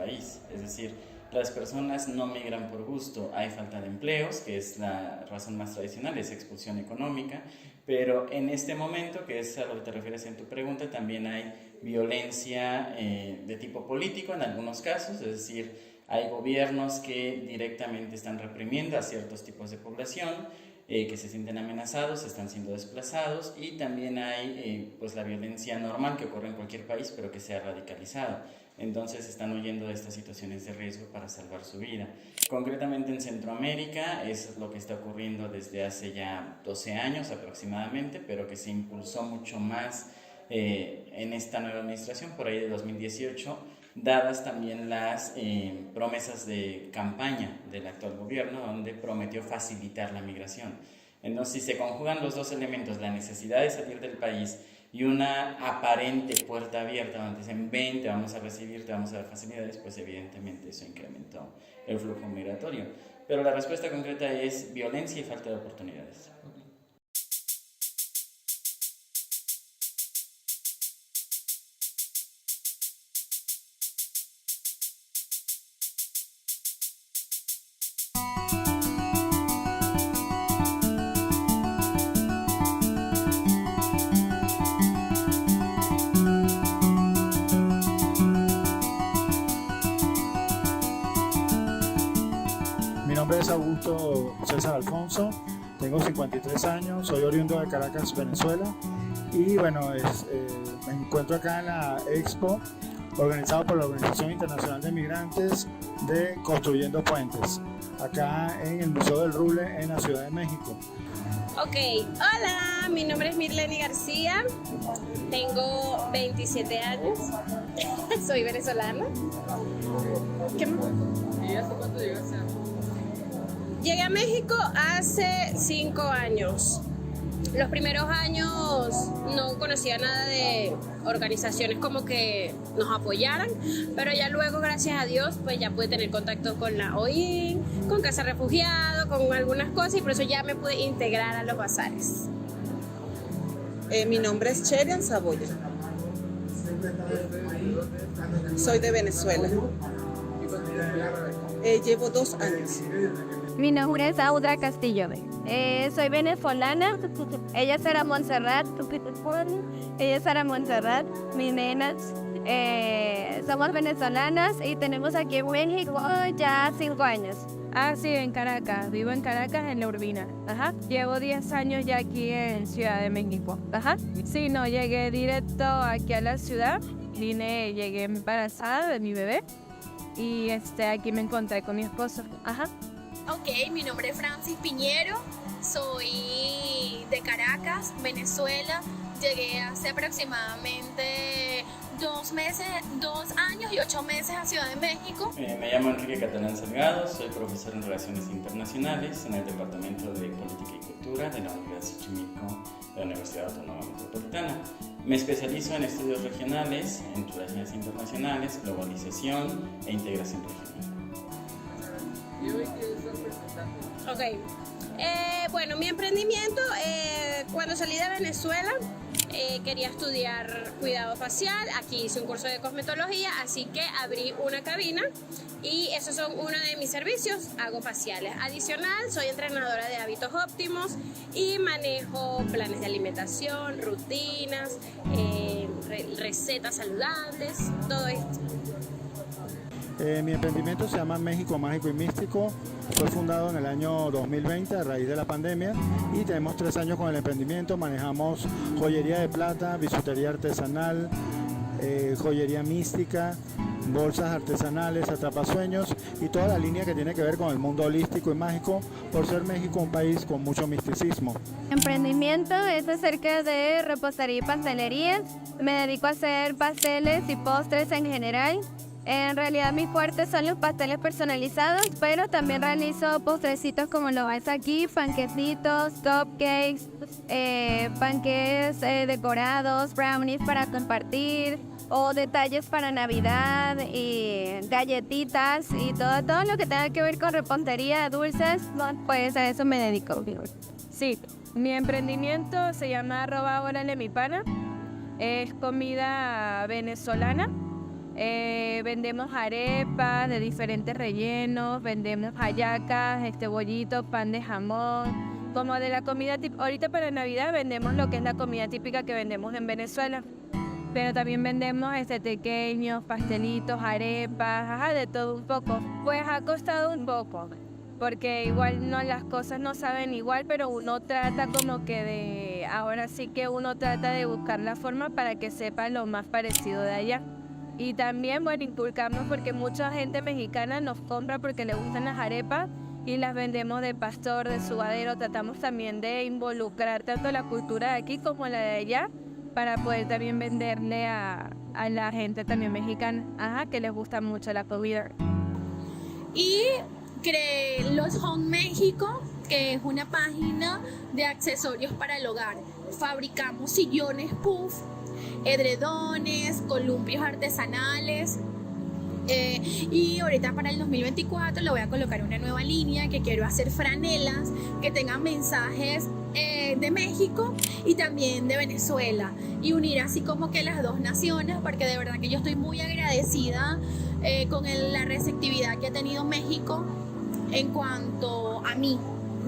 país. Es decir, las personas no migran por gusto, hay falta de empleos, que es la razón más tradicional, es expulsión económica, pero en este momento, que es a lo que te refieres en tu pregunta, también hay violencia de tipo político en algunos casos, es decir, hay gobiernos que directamente están reprimiendo a ciertos tipos de población, que se sienten amenazados, están siendo desplazados, y también hay pues la violencia normal que ocurre en cualquier país, pero que se ha radicalizado. Entonces están huyendo de estas situaciones de riesgo para salvar su vida. Concretamente en Centroamérica es lo que está ocurriendo desde hace ya 12 años aproximadamente, pero que se impulsó mucho más en esta nueva administración, por ahí de 2018, dadas también las promesas de campaña del actual gobierno, donde prometió facilitar la migración. Entonces, si se conjugan los dos elementos, la necesidad de salir del país y una aparente puerta abierta, donde dicen, ven, te vamos a recibir, te vamos a dar facilidades, pues evidentemente eso incrementó el flujo migratorio. Pero la respuesta concreta es violencia y falta de oportunidades. Mi nombre es Augusto César Alfonso, tengo 53 años, soy oriundo de Caracas, Venezuela, y bueno, me encuentro acá en la Expo organizada por la Organización Internacional de Migrantes de Construyendo Puentes, acá en el Museo del Roble en la Ciudad de México. Ok, hola, mi nombre es Mirleni García, tengo 27 años, soy venezolana. ¿Qué más? ¿Y hace cuánto llegaste? Llegué a México hace 5 años. Los primeros años no conocía nada de organizaciones como que nos apoyaran, pero ya luego, gracias a Dios, pues ya pude tener contacto con la OIM, con Casa Refugiado, con algunas cosas, y por eso ya me pude integrar a los bazares. Mi nombre es Cherian Saboya. Soy de Venezuela. Llevo 2 años. Mi nombre es Audra Castillo. Soy venezolana. Ella es Sara Montserrat. Ella es Sara Montserrat. Mis nenas. Somos venezolanas y tenemos aquí en México ya 5 años. Ah, sí, en Caracas. Vivo en Caracas, en La Urbina. Ajá. Llevo 10 años ya aquí en Ciudad de México. Ajá. Sí, no, llegué directo aquí a la ciudad. Llegué embarazada de mi bebé. Y aquí me encontré con mi esposo. Ajá. Ok, mi nombre es Francis Piñero, soy de Caracas, Venezuela. Llegué hace aproximadamente 2 años y 8 meses a Ciudad de México. Me llamo Enrique Catalán Salgado, soy profesor en Relaciones Internacionales en el Departamento de Política y Cultura de la Universidad Xochimilco de la Universidad Autónoma Metropolitana. Me especializo en estudios regionales, en relaciones internacionales, globalización e integración regional. ¿Y hoy qué estás presentando? Ok, bueno, mi emprendimiento, cuando salí de Venezuela, quería estudiar cuidado facial. Aquí hice un curso de cosmetología, así que abrí una cabina y esos son uno de mis servicios, hago faciales. Adicional, soy entrenadora de hábitos óptimos y manejo planes de alimentación, rutinas, recetas saludables, todo esto. Mi emprendimiento se llama México Mágico y Místico. Fue fundado en el año 2020 a raíz de la pandemia y tenemos 3 años con el emprendimiento. Manejamos joyería de plata, bisutería artesanal, joyería mística, bolsas artesanales, atrapasueños y toda la línea que tiene que ver con el mundo holístico y mágico, por ser México un país con mucho misticismo. Emprendimiento es acerca de repostería y pastelerías. Me dedico a hacer pasteles y postres en general. En realidad mis fuertes son los pasteles personalizados, pero también realizo postrecitos como lo ves aquí, panquecitos, cupcakes, panqueques decorados, brownies para compartir, o detalles para Navidad y galletitas y todo lo que tenga que ver con repostería, dulces, pues a eso me dedico. Sí, mi emprendimiento se llama @órale mi pana. Es comida venezolana. Vendemos arepas de diferentes rellenos, vendemos hallacas, bollitos, pan de jamón. Como de la comida típica, ahorita para Navidad vendemos lo que es la comida típica que vendemos en Venezuela. Pero también vendemos tequeños, pastelitos, arepas, de todo un poco. Pues ha costado un poco, porque igual no, las cosas no saben igual, pero uno trata como que ahora sí que uno trata de buscar la forma para que sepa lo más parecido de allá. Y también, bueno, inculcamos porque mucha gente mexicana nos compra porque le gustan las arepas y las vendemos de pastor, de sudadero. Tratamos también de involucrar tanto la cultura de aquí como la de allá para poder también venderle a la gente también mexicana, que les gusta mucho la comida. Y creé Los Home México, que es una página de accesorios para el hogar. Fabricamos sillones puff, edredones, columpios artesanales. Y ahorita para el 2024 le voy a colocar una nueva línea que quiero hacer franelas que tengan mensajes de México y también de Venezuela y unir así como que las dos naciones, porque de verdad que yo estoy muy agradecida con la receptividad que ha tenido México en cuanto a mí.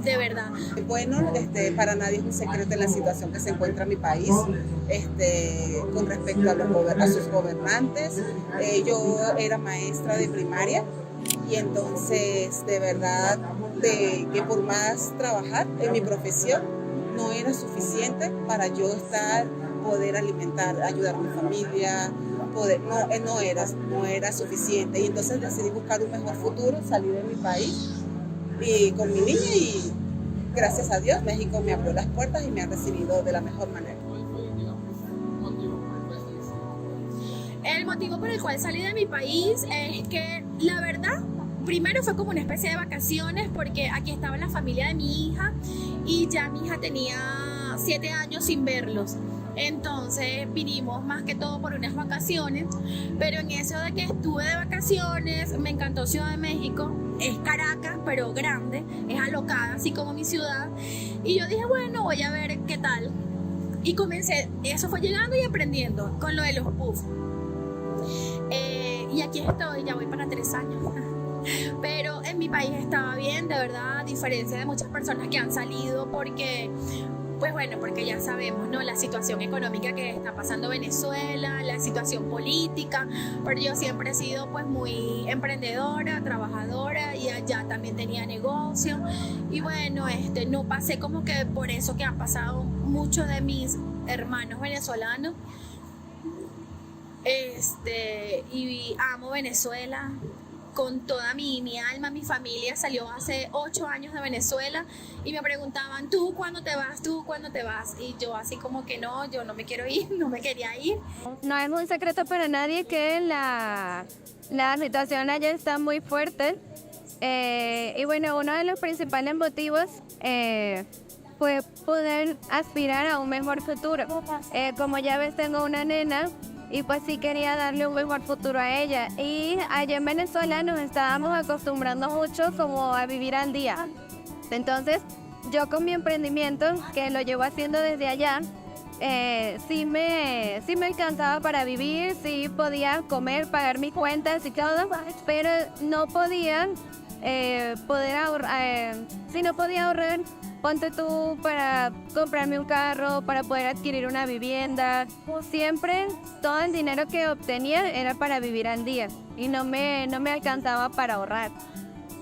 De verdad. Bueno, para nadie es un secreto en la situación que se encuentra mi país con respecto a sus gobernantes. Yo era maestra de primaria y entonces de verdad que por más trabajar en mi profesión no era suficiente para yo poder alimentar, ayudar a mi familia. No era suficiente y entonces decidí buscar un mejor futuro, salir de mi país y con mi niña, y gracias a Dios México me abrió las puertas y me ha recibido de la mejor manera. El motivo por el cual salí de mi país es que la verdad, primero fue como una especie de vacaciones porque aquí estaba la familia de mi hija y ya mi hija tenía 7 años sin verlos. Entonces vinimos más que todo por unas vacaciones, pero en eso de que estuve de vacaciones me encantó Ciudad de México. Es Caracas, pero grande, es alocada, así como mi ciudad. Y yo dije, bueno, voy a ver qué tal. Y comencé, eso fue llegando y aprendiendo con lo de los puffs. Y aquí estoy, ya voy para 3 años. Pero en mi país estaba bien, de verdad, a diferencia de muchas personas que han salido porque... Pues bueno, porque ya sabemos, ¿no? La situación económica que está pasando Venezuela, la situación política, pero yo siempre he sido pues muy emprendedora, trabajadora y allá también tenía negocio y bueno, no pasé como que por eso que han pasado muchos de mis hermanos venezolanos y amo Venezuela. Con toda mi alma, mi familia salió hace 8 años de Venezuela y me preguntaban, ¿tú cuándo te vas? ¿Tú cuándo te vas? Y yo así como que no, yo no me quiero ir, no me quería ir. No es un secreto para nadie que la situación allá está muy fuerte. Y bueno, uno de los principales motivos fue poder aspirar a un mejor futuro. Como ya ves, tengo una nena. Y pues sí quería darle un mejor futuro a ella. Y allá en Venezuela nos estábamos acostumbrando mucho como a vivir al día. Entonces, yo con mi emprendimiento, que lo llevo haciendo desde allá, sí me alcanzaba para vivir, sí podía comer, pagar mis cuentas y todo, pero no podía ahorrar, ponte tú, para comprarme un carro, para poder adquirir una vivienda. Siempre todo el dinero que obtenía era para vivir al día y no me alcanzaba para ahorrar.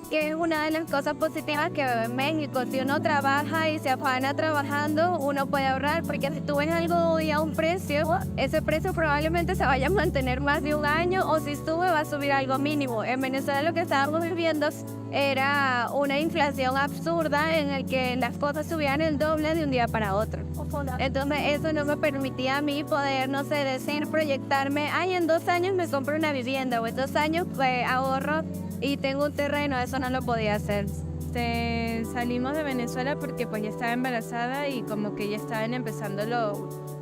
Que es una de las cosas positivas que veo en México. Si uno trabaja y se afana trabajando, uno puede ahorrar, porque si tú ves algo hoy a un precio, ese precio probablemente se vaya a mantener más de un año, o si sube va a subir algo mínimo. En Venezuela lo que estábamos viviendo era una inflación absurda en el que las cosas subían el doble de un día para otro. Entonces eso no me permitía a mí poder, no sé, decir, proyectarme, en 2 años me compro una vivienda, o en 2 años ahorro y tengo un terreno. Eso no lo podía hacer. Salimos de Venezuela porque pues ya estaba embarazada y como que ya estaban empezando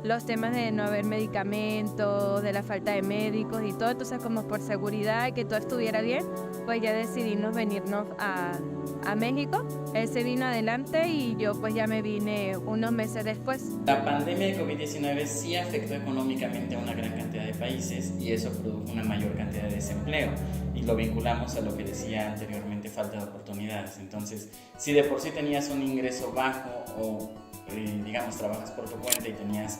los temas de no haber medicamentos, de la falta de médicos y todo, entonces como por seguridad, que todo estuviera bien, pues ya decidimos venirnos a México. Él se vino adelante y yo pues ya me vine unos meses después. La pandemia de COVID-19 sí afectó económicamente a una gran cantidad de países y eso produjo una mayor cantidad de desempleo y lo vinculamos a lo que decía anteriormente, falta de oportunidades. Entonces, si de por sí tenías un ingreso bajo o digamos trabajas por tu cuenta y tenías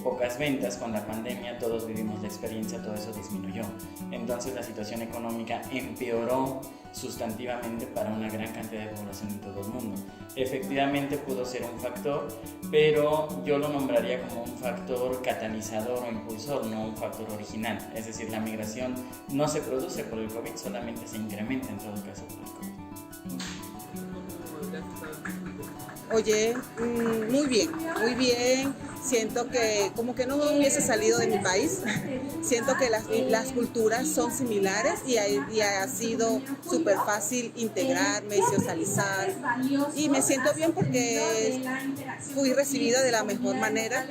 pocas ventas, con la pandemia todos vivimos la experiencia, todo eso disminuyó. Entonces la situación económica empeoró sustantivamente para una gran cantidad de población en todo el mundo. Efectivamente pudo ser un factor, pero yo lo nombraría como un factor catalizador o impulsor, no un factor original. Es decir, la migración no se produce por el COVID, solamente se incrementa en todo caso por el COVID. Oye, muy bien, muy bien. Siento que como que no hubiese salido de mi país. Siento que las culturas son similares y ha sido súper fácil integrarme, socializar. Y me siento bien porque fui recibida de la mejor manera.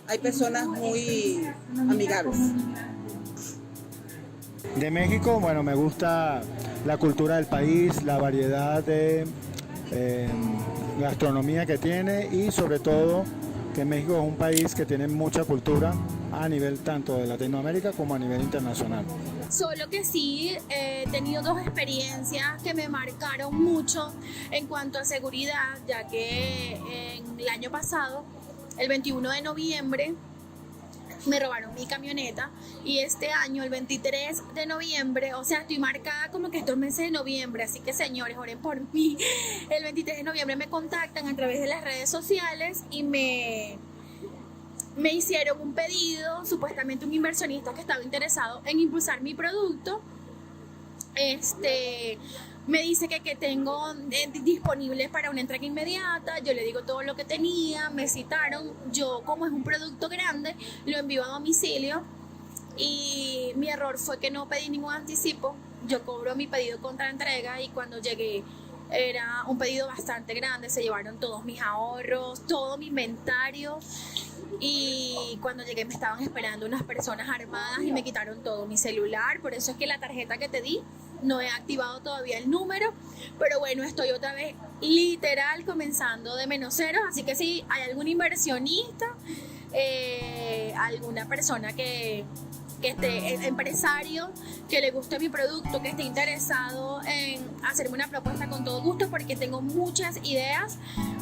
Hay personas muy amigables. De México, bueno, me gusta la cultura del país, la variedad de gastronomía que tiene y sobre todo que México es un país que tiene mucha cultura a nivel tanto de Latinoamérica como a nivel internacional. Solo que sí he tenido dos experiencias que me marcaron mucho en cuanto a seguridad, ya que en el año pasado, el 21 de noviembre, me robaron mi camioneta y este año, el 23 de noviembre, o sea, estoy marcada como que estos meses de noviembre, así que señores, oren por mí. El 23 de noviembre me contactan a través de las redes sociales y me hicieron un pedido, supuestamente un inversionista que estaba interesado en impulsar mi producto. Me dice que tengo disponible para una entrega inmediata. Yo le digo todo lo que tenía, me citaron. Yo, como es un producto grande, lo envío a domicilio y mi error fue que no pedí ningún anticipo. Yo cobro mi pedido contra entrega y cuando llegué era un pedido bastante grande. Se llevaron todos mis ahorros, todo mi inventario y cuando llegué me estaban esperando unas personas armadas y me quitaron todo, mi celular. Por eso es que la tarjeta que te di no he activado todavía el número, pero bueno, estoy otra vez literal comenzando de menos cero, así que si hay algún inversionista, alguna persona que esté empresario, que le guste mi producto, que esté interesado en hacerme una propuesta, con todo gusto, porque tengo muchas ideas,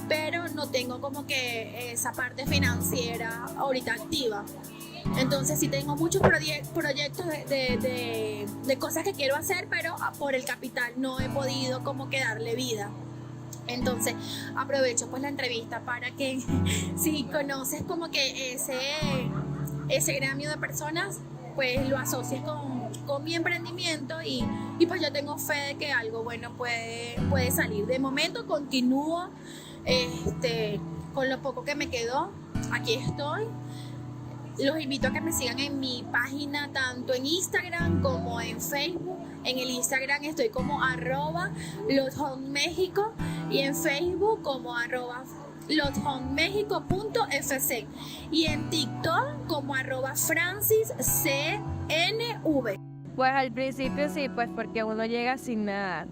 pero no tengo como que esa parte financiera ahorita activa. Entonces sí tengo muchos proyectos de cosas que quiero hacer, pero por el capital no he podido como que darle vida. Entonces aprovecho pues la entrevista para que si conoces como que ese gremio de personas, pues lo asocies con mi emprendimiento y pues yo tengo fe de que algo bueno puede salir. De momento continúo con lo poco que me quedó, aquí estoy. Los invito a que me sigan en mi página, tanto en Instagram como en Facebook. En el Instagram estoy como @lothommexico y en Facebook como @lothommexico.fc y en TikTok como @franciscnv. Pues al principio sí, pues porque uno llega sin nada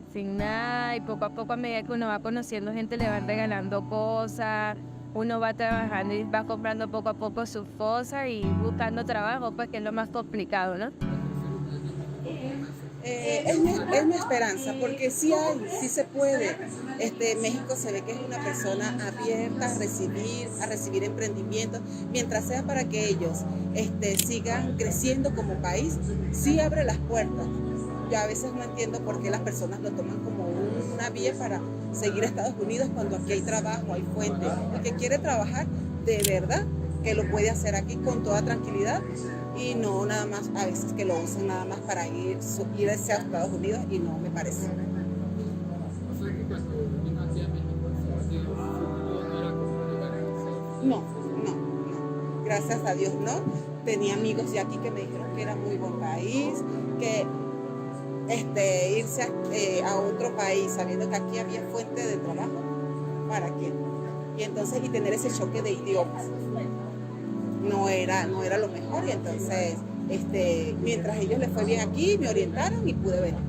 y poco a poco a medida que uno va conociendo gente le van regalando cosas. Uno va trabajando y va comprando poco a poco sus cosas y buscando trabajo, pues que es lo más complicado, ¿no? Es mi esperanza, porque sí se puede. México se ve que es una persona abierta a recibir emprendimientos, mientras sea para que ellos sigan creciendo como país, sí abre las puertas. Yo a veces no entiendo por qué las personas lo toman como una vía para seguir a Estados Unidos cuando aquí hay trabajo, hay fuente. El que quiere trabajar de verdad, que lo puede hacer aquí con toda tranquilidad y no nada más, a veces que lo usan nada más para irse a Estados Unidos y no me parece. No. Gracias a Dios no. Tenía amigos de aquí que me dijeron que era muy buen país, que irse a otro país sabiendo que aquí había fuente de trabajo, ¿para qué? Y entonces, y tener ese choque de idiomas no era lo mejor, y entonces mientras a ellos les fue bien aquí, me orientaron y pude venir.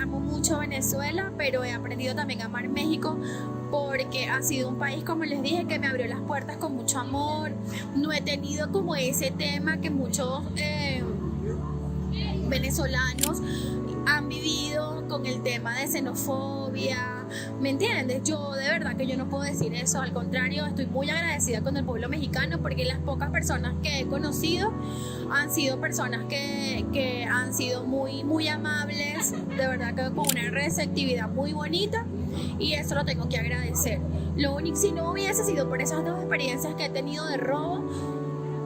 Amo mucho Venezuela, pero he aprendido también a amar México porque ha sido un país, como les dije, que me abrió las puertas con mucho amor. No he tenido como ese tema que muchos venezolanos han vivido con el tema de xenofobia, ¿me entiendes? Yo de verdad que yo no puedo decir eso, al contrario, estoy muy agradecida con el pueblo mexicano porque las pocas personas que he conocido han sido personas que han sido muy, muy amables, de verdad que con una receptividad muy bonita, y eso lo tengo que agradecer. Lo único, si no hubiese sido por esas dos experiencias que he tenido de robo,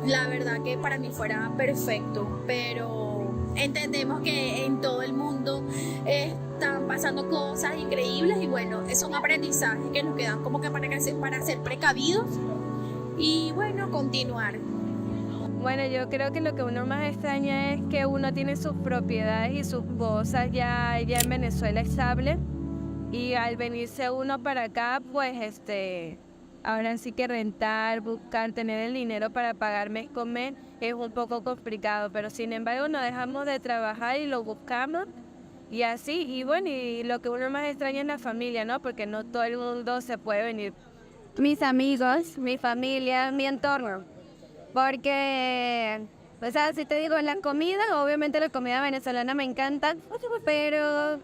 la verdad que para mí fuera perfecto, pero entendemos que en todo el mundo están pasando cosas increíbles y bueno, son aprendizajes que nos quedan como que para ser precavidos y bueno, continuar. Bueno, yo creo que lo que uno más extraña es que uno tiene sus propiedades y sus cosas ya en Venezuela estable, y al venirse uno para acá, pues ahora sí que rentar, buscar, tener el dinero para pagar mes con mes es un poco complicado, pero sin embargo no dejamos de trabajar y lo buscamos y así, y bueno, y lo que uno más extraña es la familia, ¿no? Porque no todo el mundo se puede venir. Mis amigos, mi familia, mi entorno, porque, o sea, si te digo, la comida, obviamente la comida venezolana me encanta, pero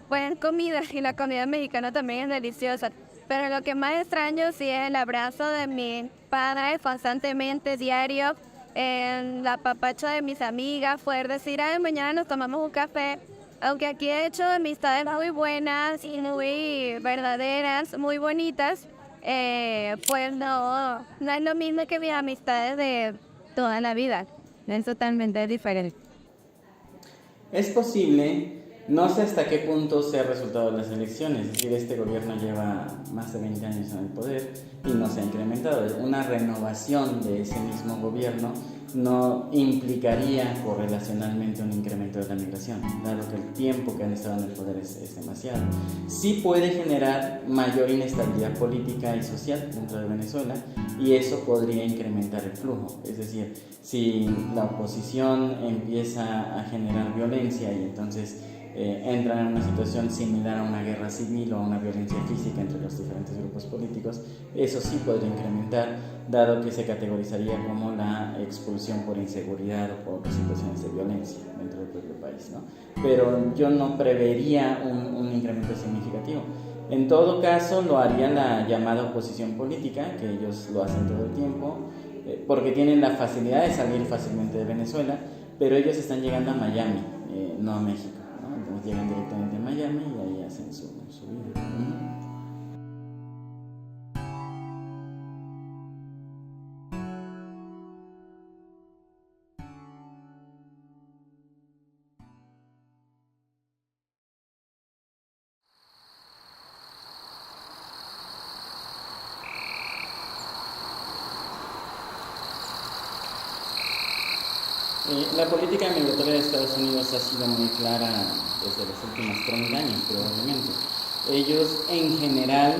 pues comida, y la comida mexicana también es deliciosa. Pero lo que más extraño sí es el abrazo de mis padres constantemente, diario, el apapacho de mis amigas, poder decir, ay, mañana nos tomamos un café. Aunque aquí he hecho amistades muy buenas y muy verdaderas, muy bonitas, pues no es lo mismo que mis amistades de toda la vida. Es totalmente diferente. Es posible. No sé hasta qué punto sea resultado de las elecciones, es decir, este gobierno lleva más de 20 años en el poder y no se ha incrementado. Una renovación de ese mismo gobierno no implicaría correlacionalmente un incremento de la migración, dado que el tiempo que han estado en el poder es demasiado. Sí puede generar mayor inestabilidad política y social dentro de Venezuela y eso podría incrementar el flujo. Es decir, si la oposición empieza a generar violencia y entonces entran en una situación similar a una guerra civil o a una violencia física entre los diferentes grupos políticos, eso sí podría incrementar, dado que se categorizaría como la expulsión por inseguridad o por situaciones de violencia dentro del propio país, ¿no? Pero yo no prevería un incremento significativo. En todo caso, lo haría la llamada oposición política, que ellos lo hacen todo el tiempo, porque tienen la facilidad de salir fácilmente de Venezuela, pero ellos están llegando a Miami, no a México. Llegan directamente a Miami y ahí hacen su vida. La política migratoria de Estados Unidos ha sido muy clara desde los últimos 30 años probablemente. Ellos en general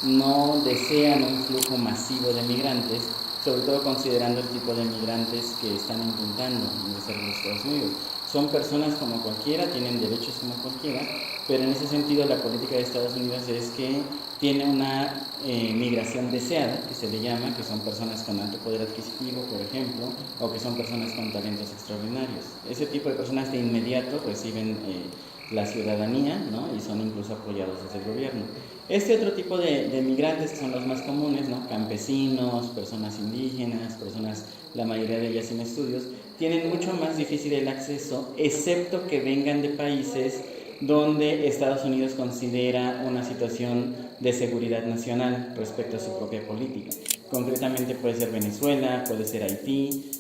no desean un flujo masivo de migrantes, sobre todo considerando el tipo de migrantes que están intentando ingresar a los Estados Unidos. Son personas como cualquiera, tienen derechos como cualquiera, pero en ese sentido la política de Estados Unidos es que tiene una migración deseada, que se le llama, que son personas con alto poder adquisitivo, por ejemplo, o que son personas con talentos extraordinarios. Ese tipo de personas de inmediato reciben la ciudadanía, ¿no? Y son incluso apoyados desde el gobierno. Este otro tipo de migrantes, que son los más comunes, ¿no? Campesinos, personas indígenas, personas, la mayoría de ellas sin estudios, tienen mucho más difícil el acceso, excepto que vengan de países donde Estados Unidos considera una situación de seguridad nacional respecto a su propia política. Concretamente puede ser Venezuela, puede ser Haití,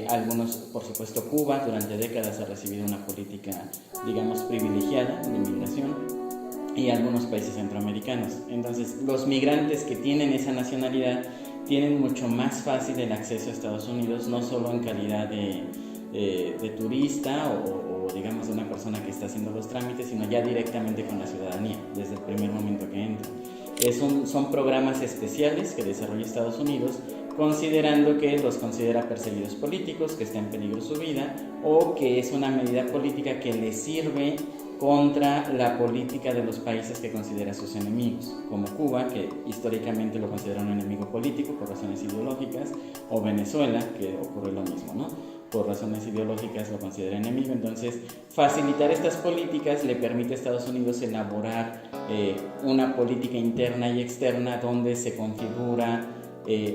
algunos, por supuesto, Cuba. Durante décadas ha recibido una política, digamos, privilegiada de inmigración, y algunos países centroamericanos. Entonces, los migrantes que tienen esa nacionalidad tienen mucho más fácil el acceso a Estados Unidos, no solo en calidad de turista o o digamos de una persona que está haciendo los trámites, sino ya directamente con la ciudadanía, desde el primer momento que entra. Son programas especiales que desarrolla Estados Unidos, considerando que los considera perseguidos políticos, que está en peligro su vida, o que es una medida política que le sirve contra la política de los países que considera sus enemigos, como Cuba, que históricamente lo considera un enemigo político por razones ideológicas, o Venezuela, que ocurre lo mismo, ¿no? Por razones ideológicas lo considera enemigo. Entonces, facilitar estas políticas le permite a Estados Unidos elaborar una política interna y externa donde se configura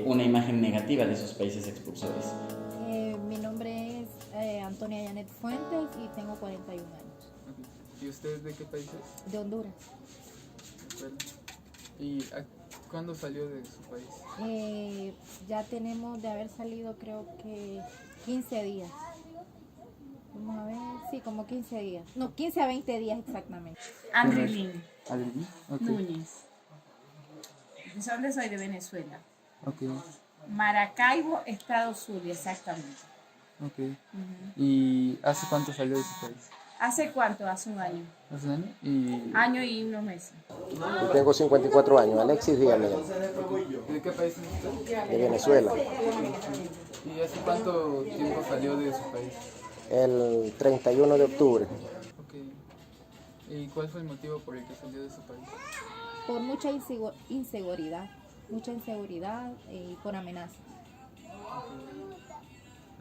una imagen negativa de esos países expulsores. Mi nombre es Antonia Janet Fuentes y tengo 41 años. ¿Y usted de qué país es? De Honduras. ¿Y cuándo salió de su país? Ya tenemos de haber salido creo que 15 días. Vamos a ver, sí, como 15 días. No, 15 a 20 días exactamente. Andrelín ¿Adelín? Okay. Núñez. ¿De dónde soy? De Venezuela. Okay. Maracaibo, Estado Zulia, exactamente. Okay. ¿Y hace cuánto salió de su país? ¿Hace cuánto? Hace un año. ¿Hace un año? Año y unos meses. Yo tengo 54 años, Alexis Díaz me llamo. ¿De qué país es usted? De Venezuela. ¿Y hace cuánto tiempo salió de su país? El 31 de octubre. Okay. ¿Y cuál fue el motivo por el que salió de su país? Por mucha inseguridad y por amenazas.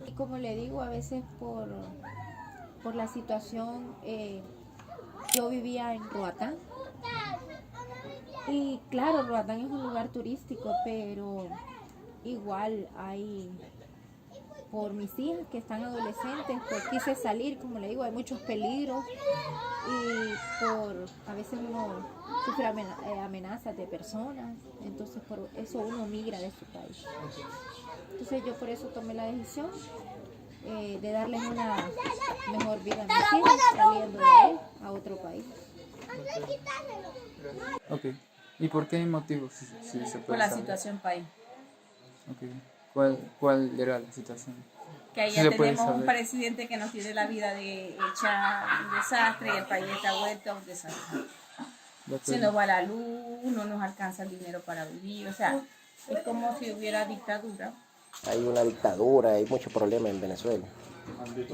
Y como le digo, a veces por la situación, yo vivía en Roatán. Y claro, Roatán es un lugar turístico, pero igual por mis hijas que están adolescentes, pues quise salir, como le digo, hay muchos peligros y a veces uno sufre amenazas de personas, entonces por eso uno migra de su país. Entonces yo por eso tomé la decisión de darles una mejor vida a mis hijas, saliendo de ahí a otro país. Okay. ¿Y por qué motivo? Si se puede Por la saber. situación país. Okay. ¿Cuál era la situación? Que ahí Si ya se puede tenemos un saber. presidente que nos tiene la vida hecha un desastre y el país está vuelto a un desastre. Se nos va la luz, no nos alcanza el dinero para vivir, o sea, es como si hubiera dictadura. Hay una dictadura, hay muchos problemas en Venezuela.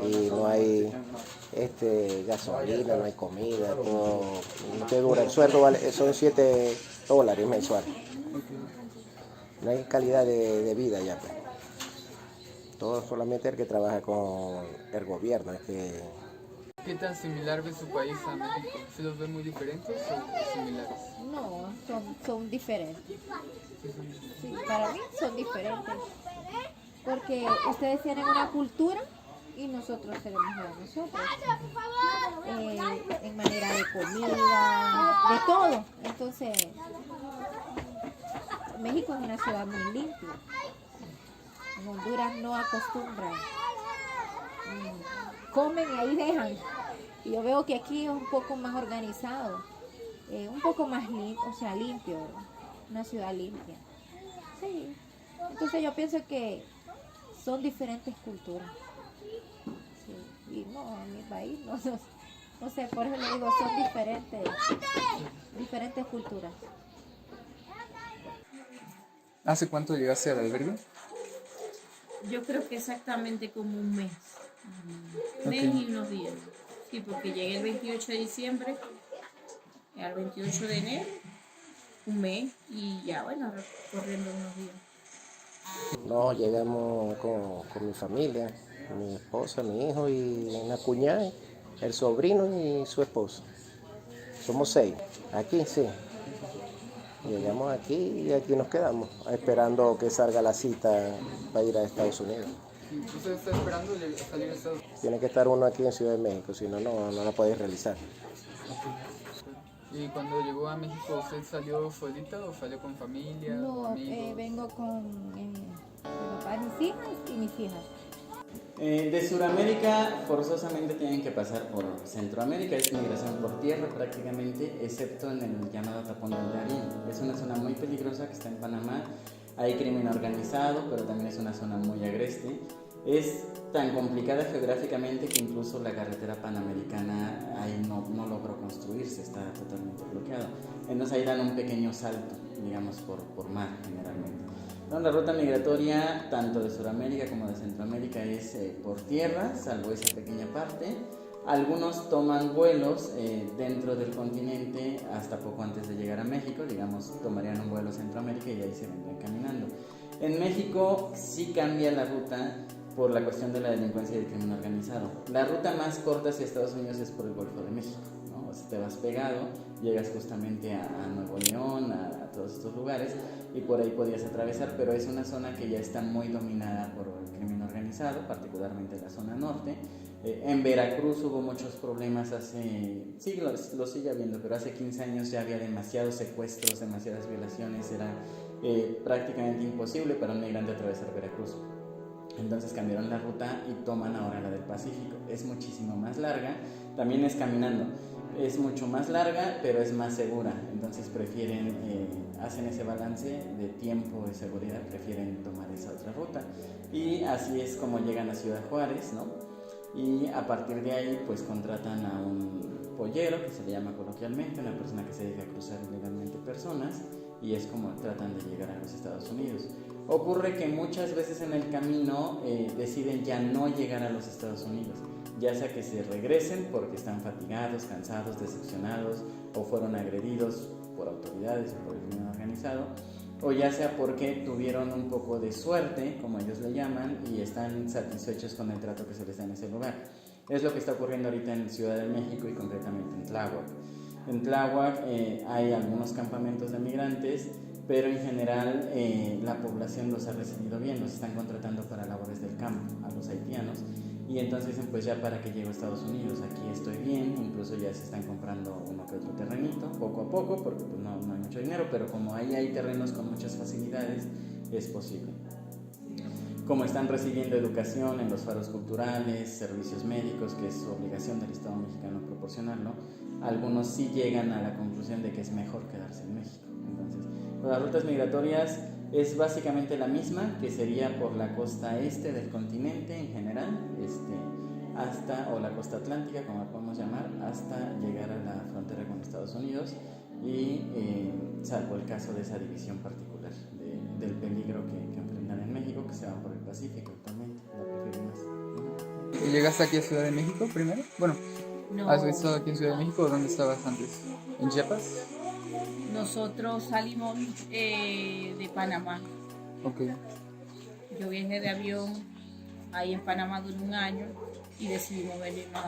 Y no hay gasolina, no hay comida, todo no te dura. El sueldo son $7 mensuales. No hay calidad de vida ya. Pues. Todo solamente el que trabaja con el gobierno. ¿Qué tan similar ve su país a México? ¿Se los ve muy diferentes o similares? No, son diferentes. Sí, para mí son diferentes. Porque ustedes tienen una cultura y nosotros tenemos la de nosotros. En manera de comida, de todo. Entonces, México es una ciudad muy limpia. En Honduras no acostumbran. Comen y ahí dejan. Y yo veo que aquí es un poco más organizado. Un poco más limpio. Una ciudad limpia. Sí. Entonces yo pienso que son diferentes culturas. Sí. Y no, en mi país, no sé, por eso le digo, son diferentes culturas. ¿Hace cuánto llegaste al albergue? Yo creo que exactamente como un mes. Un mes y unos días. Sí, porque llegué el 28 de diciembre, al 28 de enero, un mes y ya, bueno, corriendo unos días. No, llegamos con mi familia, mi esposa, mi hijo y una cuñada, el sobrino y su esposa. Somos 6. Aquí sí. Llegamos aquí y aquí nos quedamos, esperando que salga la cita para ir a Estados Unidos. ¿Usted está esperando salir a Estados Unidos? Tiene que estar uno aquí en Ciudad de México, si no, no la podéis realizar. ¿Y cuando llegó a México, usted salió solita o salió con familia? No, amigos? vengo con mi papá, mis hijas y mis hijas. De Sudamérica forzosamente tienen que pasar por Centroamérica, es migración por tierra prácticamente, excepto en el llamado Tapón del Darién. Es una zona muy peligrosa que está en Panamá, hay crimen organizado, pero también es una zona muy agreste. Es tan complicada geográficamente que incluso la carretera panamericana ahí no logró construirse, está totalmente bloqueado. Entonces ahí dan un pequeño salto, digamos, por mar generalmente. La ruta migratoria tanto de Sudamérica como de Centroamérica es por tierra, salvo esa pequeña parte. Algunos toman vuelos dentro del continente hasta poco antes de llegar a México, digamos, tomarían un vuelo a Centroamérica y ahí se vendrían caminando. En México sí cambia la ruta por la cuestión de la delincuencia y el crimen organizado. La ruta más corta hacia Estados Unidos es por el Golfo de México, ¿no? O sea, te vas pegado, llegas justamente a Nuevo León, a todos estos lugares, y por ahí podías atravesar, pero es una zona que ya está muy dominada por el crimen organizado, particularmente la zona norte. En Veracruz hubo muchos problemas hace, sí, lo sigue habiendo, pero hace 15 años ya había demasiados secuestros, demasiadas violaciones, era prácticamente imposible para un migrante atravesar Veracruz. Entonces cambiaron la ruta y toman ahora la del Pacífico. Es muchísimo más larga, también es caminando. Es mucho más larga, pero es más segura. Entonces prefieren, hacen ese balance de tiempo y seguridad, prefieren tomar esa otra ruta. Y así es como llegan a Ciudad Juárez, ¿no? Y a partir de ahí, pues contratan a un pollero, que se le llama coloquialmente, una persona que se dedica a cruzar ilegalmente personas, y es como tratan de llegar a los Estados Unidos. Ocurre que muchas veces en el camino deciden ya no llegar a los Estados Unidos, ya sea que se regresen porque están fatigados, cansados, decepcionados, o fueron agredidos por autoridades o por el crimen organizado, o ya sea porque tuvieron un poco de suerte, como ellos le llaman, y están satisfechos con el trato que se les da en ese lugar. Es lo que está ocurriendo ahorita en Ciudad de México y concretamente en Tláhuac. En Tláhuac hay algunos campamentos de migrantes, pero en general la población los ha recibido bien, los están contratando para labores del campo, a los haitianos, y entonces dicen, pues ya para que llego a Estados Unidos, aquí estoy bien, incluso ya se están comprando uno que otro terrenito, poco a poco, porque pues no hay mucho dinero, pero como ahí hay terrenos con muchas facilidades, es posible. Como están recibiendo educación en los faros culturales, servicios médicos, que es obligación del Estado mexicano proporcionarlo, algunos sí llegan a la conclusión de que es mejor quedarse en México. Entonces, pues las rutas migratorias es básicamente la misma, que sería por la costa este del continente en general, hasta, o la costa atlántica, como la podemos llamar, hasta llegar a la frontera con Estados Unidos, y salvo el caso de esa división particular del peligro que enfrentan en México, que se va por el Pacífico actualmente, la prefiero más. ¿Y llegaste aquí a Ciudad de México primero? Bueno, No. ¿has estado aquí en Ciudad de México o dónde estabas antes? ¿En Chiapas? Nosotros salimos de Panamá. Ok. Yo viajé de avión, ahí en Panamá duré un año y decidimos venirnos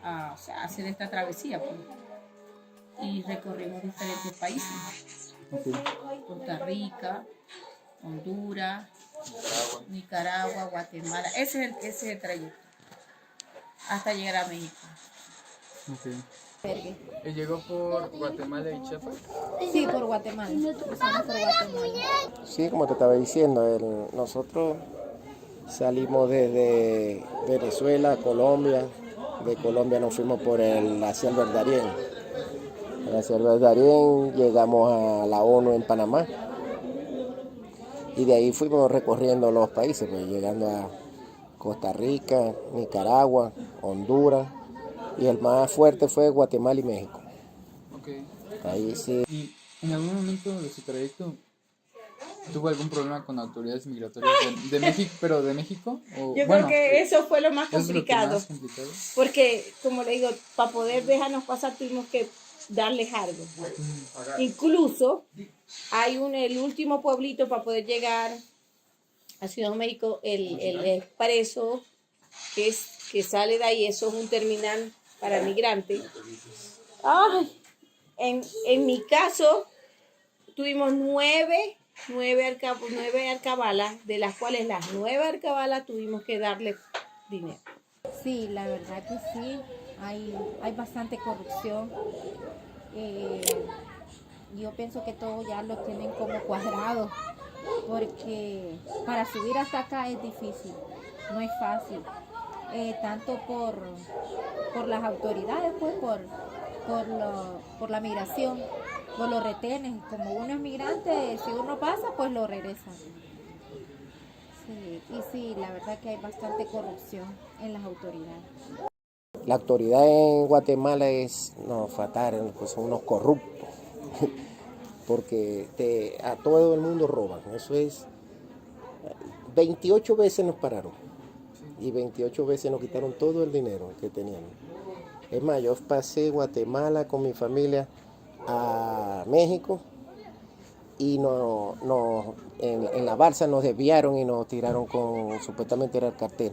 a hacer esta travesía, pues. Y recorrimos diferentes países. Okay. Costa Rica, Honduras, Nicaragua, Guatemala. Ese es el trayecto hasta llegar a México. Okay. ¿Y llegó por Guatemala y Chiapas? Sí, por Guatemala. Pasamos por Guatemala. Sí, como te estaba diciendo, nosotros salimos desde Venezuela a Colombia. De Colombia nos fuimos por hacia el Darién. Hacia el Darién llegamos a la ONU en Panamá. Y de ahí fuimos recorriendo los países, pues, llegando a Costa Rica, Nicaragua, Honduras. Y el más fuerte fue Guatemala y México. Okay. Ahí sí. ¿Y en algún momento de su trayecto tuvo algún problema con autoridades migratorias de México, pero de México? O, Yo creo que eso fue lo más ¿eso complicado. es lo que más complicado? Porque, como le digo, para poder dejarnos pasar tuvimos que darles algo. Incluso hay el último pueblito para poder llegar a Ciudad de México, el expreso que sale de ahí, eso es un terminal para migrantes. Ay, en mi caso tuvimos nueve alcabalas, de las cuales las 9 alcabalas tuvimos que darle dinero. Sí, la verdad que sí, hay bastante corrupción. Yo pienso que todos ya lo tienen como cuadrado, porque para subir hasta acá es difícil, no es fácil. Tanto por las autoridades, pues por la migración, por los retenes. Como uno es migrante, si uno pasa, pues lo regresan. Sí. Y sí, la verdad que hay bastante corrupción en las autoridades. La autoridad en Guatemala es fatal, pues son unos corruptos, porque a todo el mundo roban. Eso es, 28 veces nos pararon y 28 veces nos quitaron todo el dinero que teníamos. Es más, yo pasé Guatemala con mi familia a México y en la balsa nos desviaron y nos tiraron supuestamente era el cartel.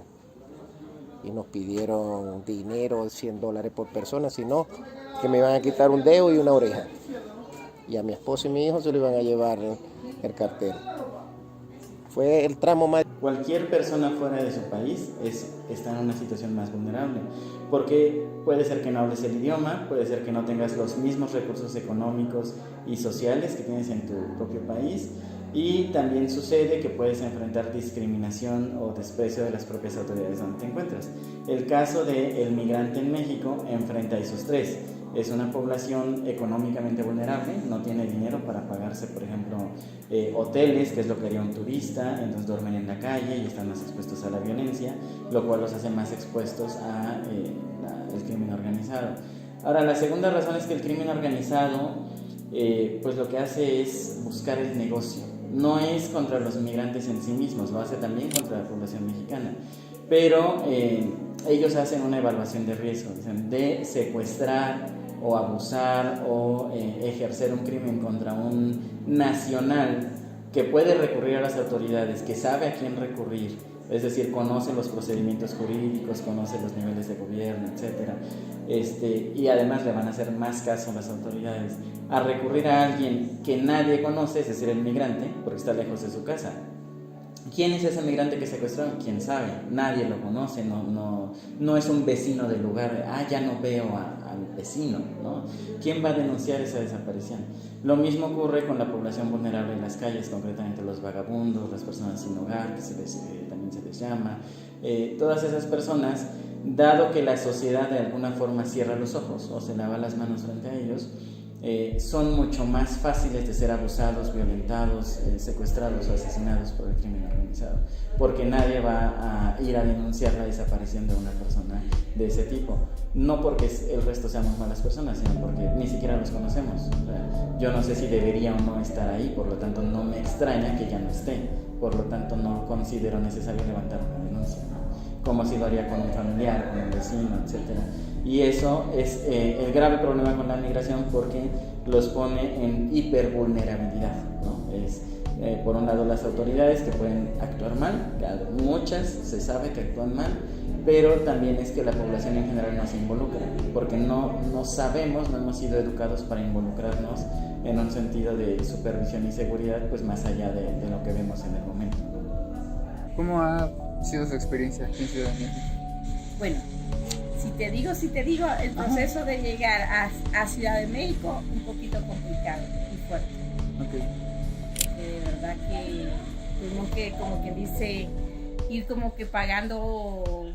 Y nos pidieron dinero, $100 por persona, si no, que me iban a quitar un dedo y una oreja. Y a mi esposo y mi hijo se lo iban a llevar el cartel. Fue el tramo más... Cualquier persona fuera de su país está en una situación más vulnerable, porque puede ser que no hables el idioma, puede ser que no tengas los mismos recursos económicos y sociales que tienes en tu propio país, y también sucede que puedes enfrentar discriminación o desprecio de las propias autoridades donde te encuentras. El caso del migrante en México enfrenta esos tres. Es una población económicamente vulnerable, no tiene dinero para pagarse, por ejemplo, hoteles, que es lo que haría un turista, entonces duermen en la calle y están más expuestos a la violencia, lo cual los hace más expuestos al crimen organizado. Ahora, la segunda razón es que el crimen organizado, pues lo que hace es buscar el negocio. No es contra los migrantes en sí mismos, lo hace también contra la población mexicana, pero ellos hacen una evaluación de riesgo, de secuestrar o abusar o ejercer un crimen contra un nacional que puede recurrir a las autoridades, que sabe a quién recurrir, es decir, conoce los procedimientos jurídicos, conoce los niveles de gobierno, etc. Y además le van a hacer más caso a las autoridades a recurrir a alguien que nadie conoce, es decir, el migrante, porque está lejos de su casa. ¿Quién es ese migrante que secuestraron? ¿Quién sabe? Nadie lo conoce, no es un vecino del lugar, ya no veo al vecino, ¿no? ¿Quién va a denunciar esa desaparición? Lo mismo ocurre con la población vulnerable en las calles, concretamente los vagabundos, las personas sin hogar, que también se les llama. Todas esas personas, dado que la sociedad de alguna forma cierra los ojos o se lava las manos frente a ellos, son mucho más fáciles de ser abusados, violentados, secuestrados o asesinados por el crimen organizado, porque nadie va a ir a denunciar la desaparición de una persona de ese tipo, no porque el resto seamos malas personas, sino porque ni siquiera los conocemos. O sea, yo no sé si debería o no estar ahí, por lo tanto no me extraña que ya no esté, por lo tanto no considero necesario levantar una denuncia, ¿no? Como si lo haría con un familiar, con un vecino, etc. Y eso es el grave problema con la migración, porque los pone en hipervulnerabilidad, ¿no? Por un lado las autoridades, que pueden actuar mal, muchas se sabe que actúan mal, pero también es que la población en general no se involucra, porque no sabemos, no hemos sido educados para involucrarnos en un sentido de supervisión y seguridad, pues más allá de lo que vemos en el momento. ¿Cómo ha sido su experiencia aquí en Ciudad de México? Bueno, si te digo, el proceso de llegar a Ciudad de México, un poquito complicado y fuerte. De verdad que tuvimos que, como quien dice, ir como que pagando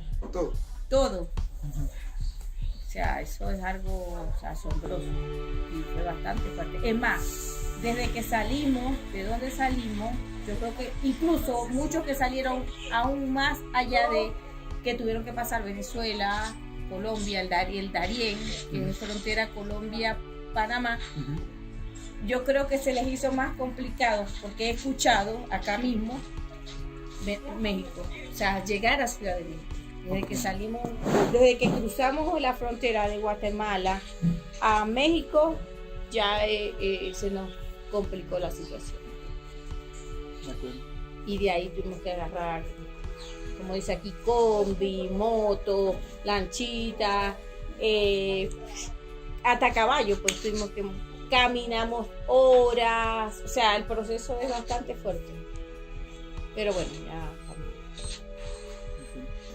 todo. O sea, eso es algo asombroso y fue bastante fuerte. Es más, desde que salimos, de donde salimos, yo creo que incluso muchos que salieron aún más allá de que tuvieron que pasar Venezuela, Colombia, el Darién, que es frontera Colombia-Panamá, yo creo que se les hizo más complicado, porque he escuchado acá mismo México, o sea, llegar a Ciudad de México. Desde que cruzamos la frontera de Guatemala a México, ya se nos complicó la situación. Y de ahí tuvimos que agarrar, como dice aquí, combi, moto, lanchita, hasta caballo, pues tuvimos que caminamos horas, o sea, el proceso es bastante fuerte. Pero bueno, ya.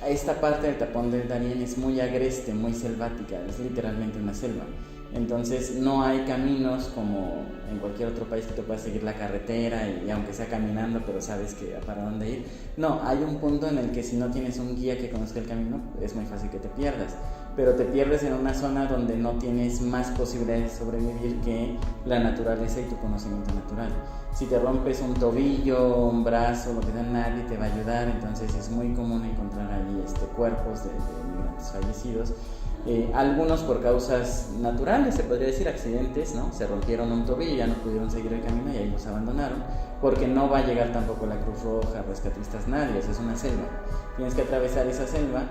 Esta parte del tapón del Darién es muy agreste, muy selvática, es literalmente una selva. Entonces no hay caminos como en cualquier otro país que te puedas seguir la carretera y aunque sea caminando, pero sabes que para dónde ir. No, hay un punto en el que si no tienes un guía que conozca el camino, es muy fácil que te pierdas. pero te pierdes en una zona donde no tienes más posibilidades de sobrevivir que la naturaleza y tu conocimiento natural. Si te rompes un tobillo, un brazo, lo que sea, nadie te va a ayudar, entonces es muy común encontrar ahí cuerpos de migrantes fallecidos. Algunos por causas naturales, se podría decir accidentes, ¿no? Se rompieron un tobillo y ya no pudieron seguir el camino y ahí los abandonaron, porque no va a llegar tampoco la Cruz Roja, rescatistas, nadie, es una selva. Tienes que atravesar esa selva,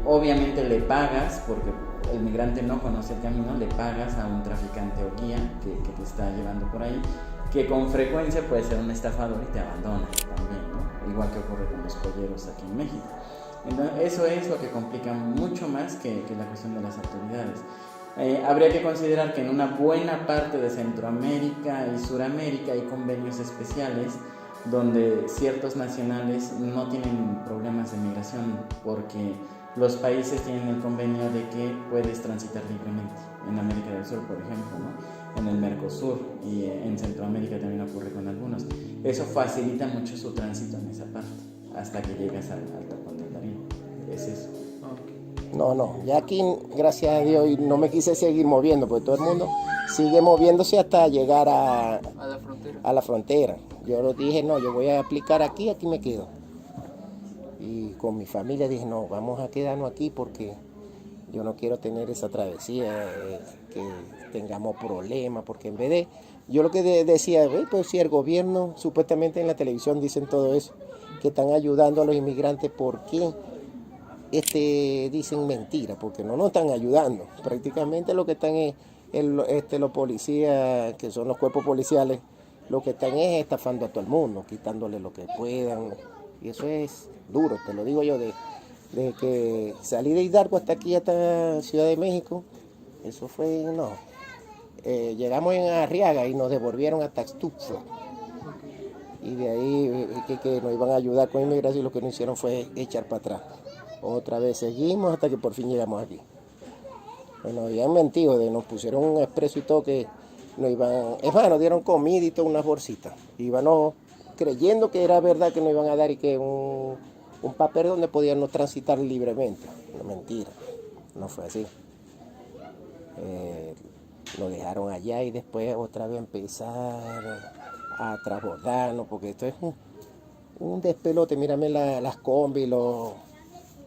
obviamente le pagas, porque el migrante no conoce el camino, le pagas a un traficante o guía que te está llevando por ahí, que con frecuencia puede ser un estafador y te abandona también, ¿no? Igual que ocurre con los polleros aquí en México. Entonces, eso es lo que complica mucho más que la cuestión de las autoridades. Habría que considerar que en una buena parte de Centroamérica y Suramérica hay convenios especiales donde ciertos nacionales no tienen problemas de migración porque los países tienen el convenio de que puedes transitar libremente. En América del Sur, por ejemplo, ¿no? En el Mercosur y en Centroamérica también ocurre con algunos. Eso facilita mucho su tránsito en esa parte hasta que llegas al tapón del Darién. Es eso. No, ya aquí, gracias a Dios, y no me quise seguir moviendo, porque todo el mundo sigue moviéndose hasta llegar a la frontera. Yo lo dije, no, yo voy a aplicar aquí me quedo. Y con mi familia dije, no, vamos a quedarnos aquí porque yo no quiero tener esa travesía, que tengamos problemas, porque en vez de, yo lo que decía, pues si el gobierno, supuestamente en la televisión dicen todo eso, que están ayudando a los inmigrantes, ¿por qué? Dicen mentira, porque no nos están ayudando. Prácticamente lo que están es los policías, que son los cuerpos policiales, lo que están es estafando a todo el mundo, quitándole lo que puedan. Y eso es duro, te lo digo yo, de que salí de Hidalgo hasta aquí, hasta Ciudad de México, eso fue, no. Llegamos en Arriaga y nos devolvieron hasta Tuxtla. Y de ahí que nos iban a ayudar con inmigración y lo que nos hicieron fue echar para atrás. Otra vez seguimos hasta que por fin llegamos aquí. Bueno, habían mentido, nos pusieron un expreso y todo que nos iban, es más, nos dieron comida y todas unas bolsitas. Íbamos creyendo que era verdad que nos iban a dar y que un papel donde podíamos transitar libremente. No, mentira, no fue así. Nos dejaron allá y después otra vez empezar a transbordarnos, porque esto es un despelote. Mírame las combis,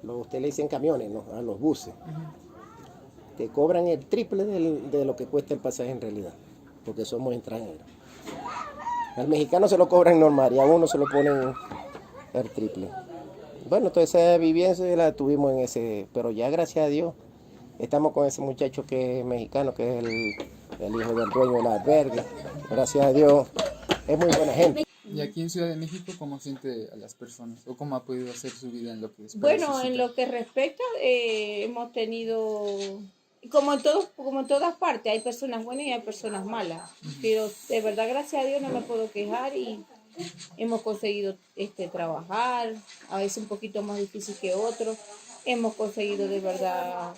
ustedes le dicen camiones, ¿no? A los buses. Te cobran el triple de lo que cuesta el pasaje en realidad, porque somos extranjeros. Al mexicano se lo cobran normal y a uno se lo ponen el triple. Bueno, toda esa vivencia la tuvimos en ese, pero ya gracias a Dios estamos con ese muchacho que es mexicano, que es el hijo del dueño del albergue. Gracias a Dios, es muy buena gente. ¿Y aquí en Ciudad de México cómo siente a las personas? ¿O cómo ha podido hacer su vida en lo que después? Bueno, en lo que respecta, hemos tenido, como en todas partes, hay personas buenas y hay personas malas. Pero de verdad, gracias a Dios, no me puedo quejar y hemos conseguido trabajar, a veces un poquito más difícil que otros. Hemos conseguido de verdad,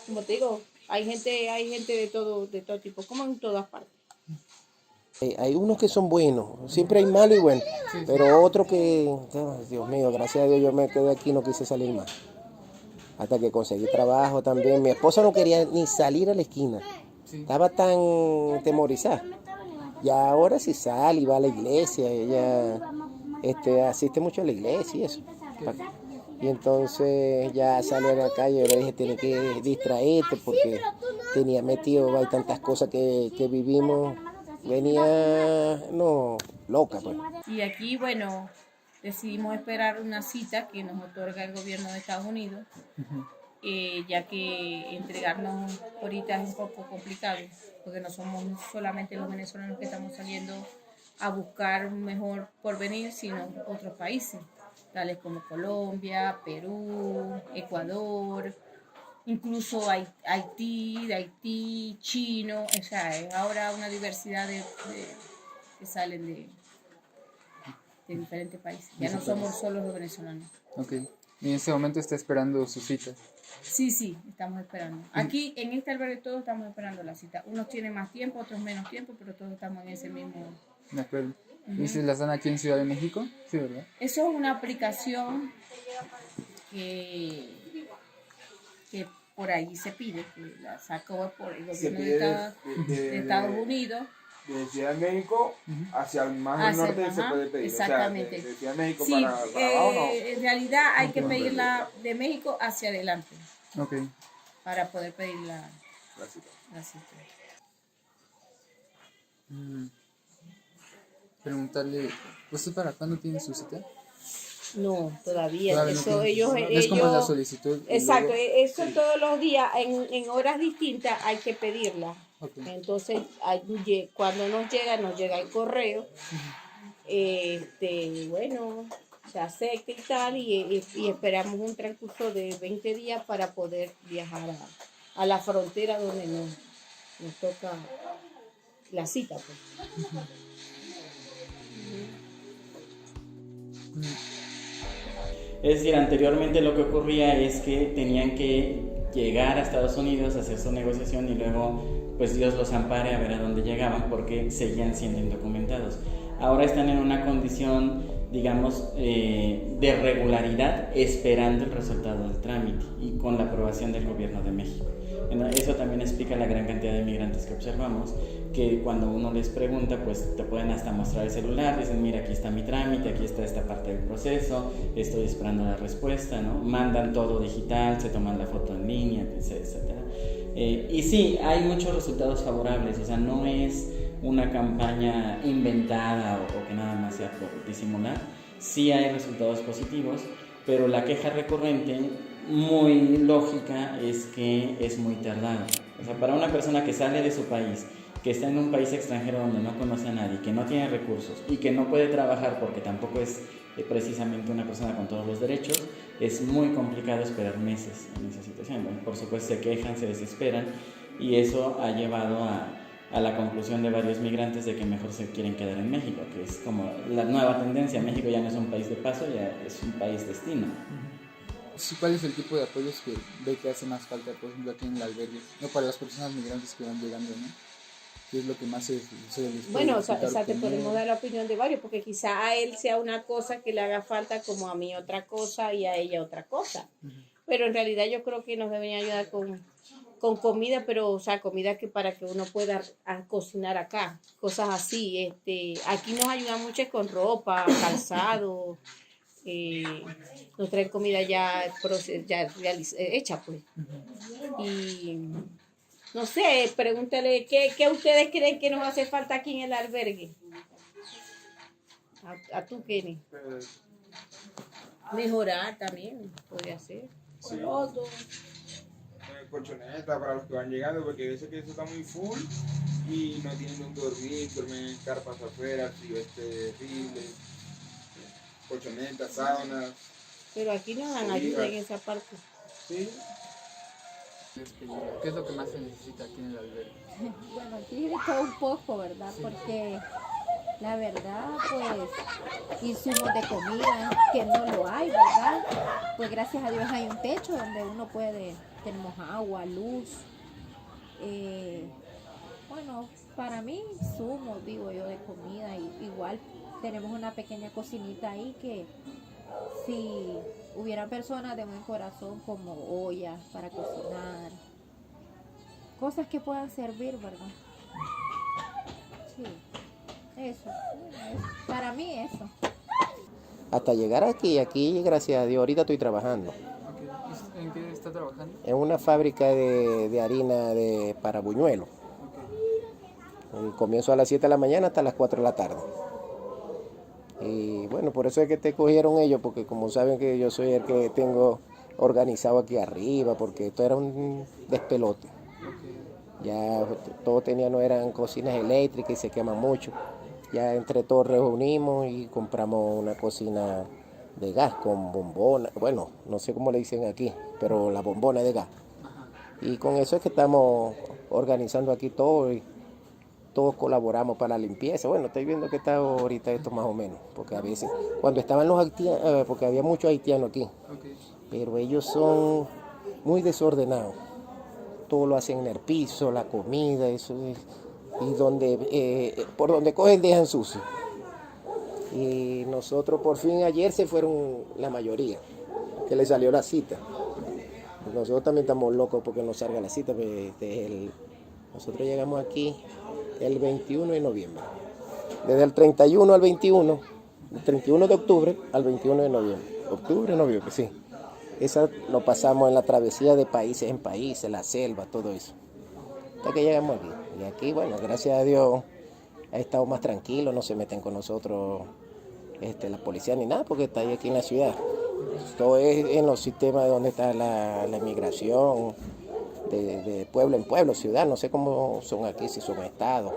como te digo, hay gente de todo tipo, como en todas partes. Hay unos que son buenos, siempre hay malos y buenos, pero otros que, oh, Dios mío, gracias a Dios yo me quedé aquí, no quise salir más. Hasta que conseguí trabajo también. Mi esposa no quería ni salir a la esquina, estaba tan temorizada. Y ahora sí sale y va a la iglesia, ella asiste mucho a la iglesia y eso. Y entonces ya sale a la calle, yo le dije, tienes que distraerte porque tenía metido, hay tantas cosas que vivimos. Venía, loca pues. Y aquí, bueno, decidimos esperar una cita que nos otorga el gobierno de Estados Unidos, ya que entregarnos ahorita es un poco complicado, porque no somos solamente los venezolanos que estamos saliendo a buscar un mejor porvenir, sino otros países, tales como Colombia, Perú, Ecuador, incluso Haití, chino, o sea, es ahora una diversidad que salen de diferentes países. Ya no somos solo los venezolanos. Ok. ¿Y en este momento está esperando su cita? Sí, estamos esperando. Aquí, en este albergue, todos estamos esperando la cita. Unos tienen más tiempo, otros menos tiempo, pero todos estamos en ese mismo... De acuerdo. ¿Y si las dan aquí en Ciudad de México? Sí, ¿verdad? Eso es una aplicación que por ahí se pide, que la sacó por el Se gobierno pide de Estados Unidos. De Ciudad de México hacia más al norte se puede pedir. Exactamente. O sea, de Ciudad de México Sí, para abajo no. en realidad hay que pedirla de México hacia adelante. Ok. Para poder pedir la cita. Preguntarle, ¿usted para cuándo tiene su cita? No, todavía. Todavía no Eso tiene. Es como la solicitud. y Exacto, luego- eso todos los días, en horas distintas hay que pedirla. Ok. Entonces, cuando nos llega el correo. Bueno, se acepta y tal, y esperamos un transcurso de 20 días para poder viajar a la frontera donde nos toca la cita. Pues. Es decir, anteriormente lo que ocurría es que tenían que llegar a Estados Unidos, hacer su negociación y luego pues Dios los ampare a ver a dónde llegaban porque seguían siendo indocumentados. Ahora están en una condición, digamos, de regularidad esperando el resultado del trámite y con la aprobación del gobierno de México. Eso también explica la gran cantidad de migrantes que observamos, que cuando uno les pregunta, pues te pueden hasta mostrar el celular, dicen, mira, aquí está mi trámite, aquí está esta parte del proceso, estoy esperando la respuesta, ¿no? Mandan todo digital, se toman la foto en línea, etc. Y sí, hay muchos resultados favorables, o sea, no es una campaña inventada o que nada más sea por disimular. Sí hay resultados positivos, pero la queja recurrente, muy lógica, es que es muy tardado. O sea, para una persona que sale de su país, que está en un país extranjero donde no conoce a nadie, que no tiene recursos y que no puede trabajar porque tampoco es precisamente una persona con todos los derechos, es muy complicado esperar meses en esa situación. Bueno, por supuesto se quejan, se desesperan y eso ha llevado a la conclusión de varios migrantes de que mejor se quieren quedar en México, que es como la nueva tendencia. México ya no es un país de paso, ya es un país destino. ¿Cuál es el tipo de apoyos que ve que hace más falta, por ejemplo, aquí en el albergue? No, para las personas migrantes que van llegando, ¿no? ¿Qué es lo que más se les Bueno, o sea, te obtener? podemos dar la opinión de varios, porque quizá a él sea una cosa que le haga falta, como a mí otra cosa y a ella otra cosa. Pero en realidad yo creo que nos deben ayudar con comida, pero, o sea, comida que para que uno pueda cocinar acá, cosas así. Aquí nos ayudan mucho con ropa, calzado, nos traen comida ya hecha, pues. Y no sé, pregúntale, ¿qué ustedes creen que nos hace falta aquí en el albergue? A tú, Kenny. Mejorar también, podría ser. Sí. Colchoneta para los que van llegando, porque a veces que eso está muy full y no tienen donde dormir, duermen en carpas afuera, frío terrible, colchonetas, sábanas. Pero aquí nos dan ayuda en esa parte. Sí. ¿Qué es lo que más se necesita aquí en el albergue? Bueno, aquí de todo un poco, ¿verdad? Porque la verdad, pues, insumos de comida, que no lo hay, ¿verdad? Pues gracias a Dios hay un techo donde uno puede, tenemos agua, luz. Bueno, para mí, insumos, digo yo, de comida. Igual tenemos una pequeña cocinita ahí que si hubiera personas de buen corazón como ollas para cocinar, cosas que puedan servir, ¿verdad? Sí, eso, para mí eso. Hasta llegar aquí gracias a Dios, ahorita estoy trabajando. Okay. ¿En qué está trabajando? En una fábrica de harina para buñuelos. Okay. Comienzo a las 7 de la mañana hasta las 4 de la tarde. Y bueno, por eso es que te cogieron ellos, porque como saben que yo soy el que tengo organizado aquí arriba, porque esto era un despelote. Ya todos no eran cocinas eléctricas y se queman mucho. Ya entre todos reunimos y compramos una cocina de gas con bombona, bueno, no sé cómo le dicen aquí, pero la bombona de gas. Y con eso es que estamos organizando aquí todo y todos colaboramos para la limpieza. Bueno, estoy viendo que está ahorita esto más o menos, porque a veces, cuando estaban los haitianos, porque había muchos haitianos aquí, pero ellos son muy desordenados. Todo lo hacen en el piso, la comida, eso es, y por donde cogen dejan sucio. Y nosotros por fin ayer se fueron la mayoría, que les salió la cita. nosotros también estamos locos porque nos salga la cita. Nosotros llegamos aquí el 21 de noviembre. Desde el 31 al 21, el 31 de octubre al 21 de noviembre. Octubre, noviembre, sí. Esa lo pasamos en la travesía de países en países, la selva, todo eso. Hasta que llegamos aquí. Y aquí, bueno, gracias a Dios, ha estado más tranquilo, no se meten con nosotros la policía ni nada, porque está ahí aquí en la ciudad. Todo es en los sistemas donde está la inmigración, de pueblo en pueblo, ciudad, no sé cómo son aquí, si son estados.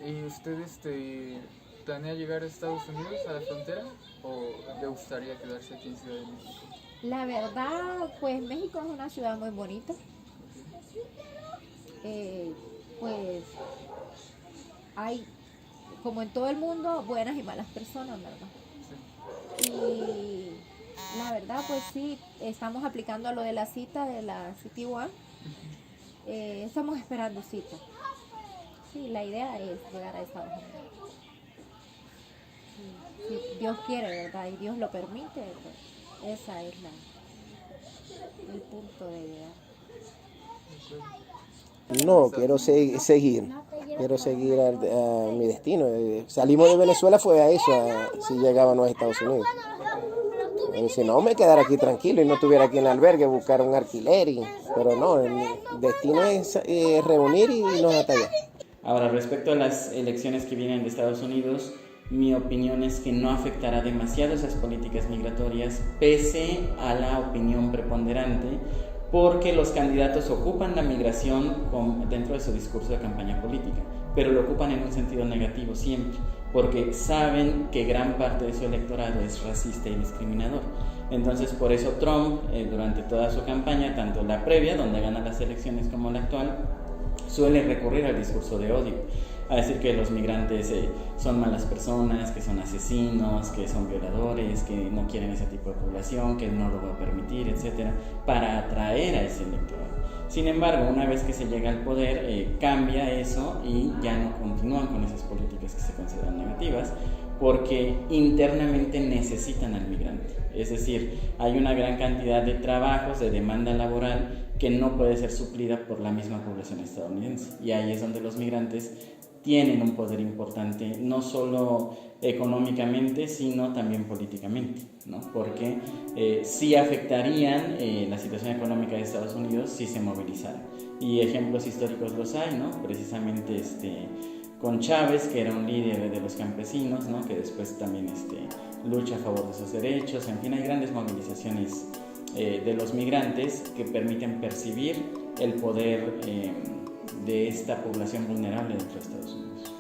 ¿Y usted planea llegar a Estados Unidos, a la frontera, o le gustaría quedarse aquí en Ciudad de México? La verdad, pues México es una ciudad muy bonita. Pues hay, como en todo el mundo, buenas y malas personas, ¿verdad? Sí. Y la verdad, pues sí, estamos aplicando lo de la cita de la City One. Estamos esperando cita. Sí, la idea es llegar a Estados Unidos. Si Dios quiere, ¿verdad? Y Dios lo permite, pues esa es el punto de llegar. No, quiero seguir a mi destino. Salimos de Venezuela fue a eso, si llegábamos a Estados Unidos. Y si no, me quedara aquí tranquilo y no estuviera aquí en el albergue, buscar un alquiler. Pero no, el destino es reunir y irnos hasta allá. Ahora, respecto a las elecciones que vienen de Estados Unidos, mi opinión es que no afectará demasiado esas políticas migratorias, pese a la opinión preponderante, porque los candidatos ocupan la migración dentro de su discurso de campaña política, pero lo ocupan en un sentido negativo siempre, porque saben que gran parte de su electorado es racista y discriminador. Entonces, por eso Trump, durante toda su campaña, tanto la previa, donde gana las elecciones, como la actual, suele recurrir al discurso de odio, a decir que los migrantes son malas personas, que son asesinos, que son violadores, que no quieren ese tipo de población, que no lo va a permitir, etcétera, para atraer a ese electorado. Sin embargo, una vez que se llega al poder, cambia eso y ya no continúan con esas políticas que se consideran negativas, porque internamente necesitan al migrante. Es decir, hay una gran cantidad de trabajos, de demanda laboral, que no puede ser suplida por la misma población estadounidense. Y ahí es donde los migrantes tienen un poder importante, no solo económicamente, sino también políticamente, ¿no? Porque sí afectarían la situación económica de Estados Unidos si se movilizaran. Y ejemplos históricos los hay, ¿no? Precisamente con Chávez, que era un líder de los campesinos, ¿no? Que después también lucha a favor de sus derechos. En fin, hay grandes movilizaciones de los migrantes que permiten percibir el poder de esta población vulnerable dentro de Estados Unidos.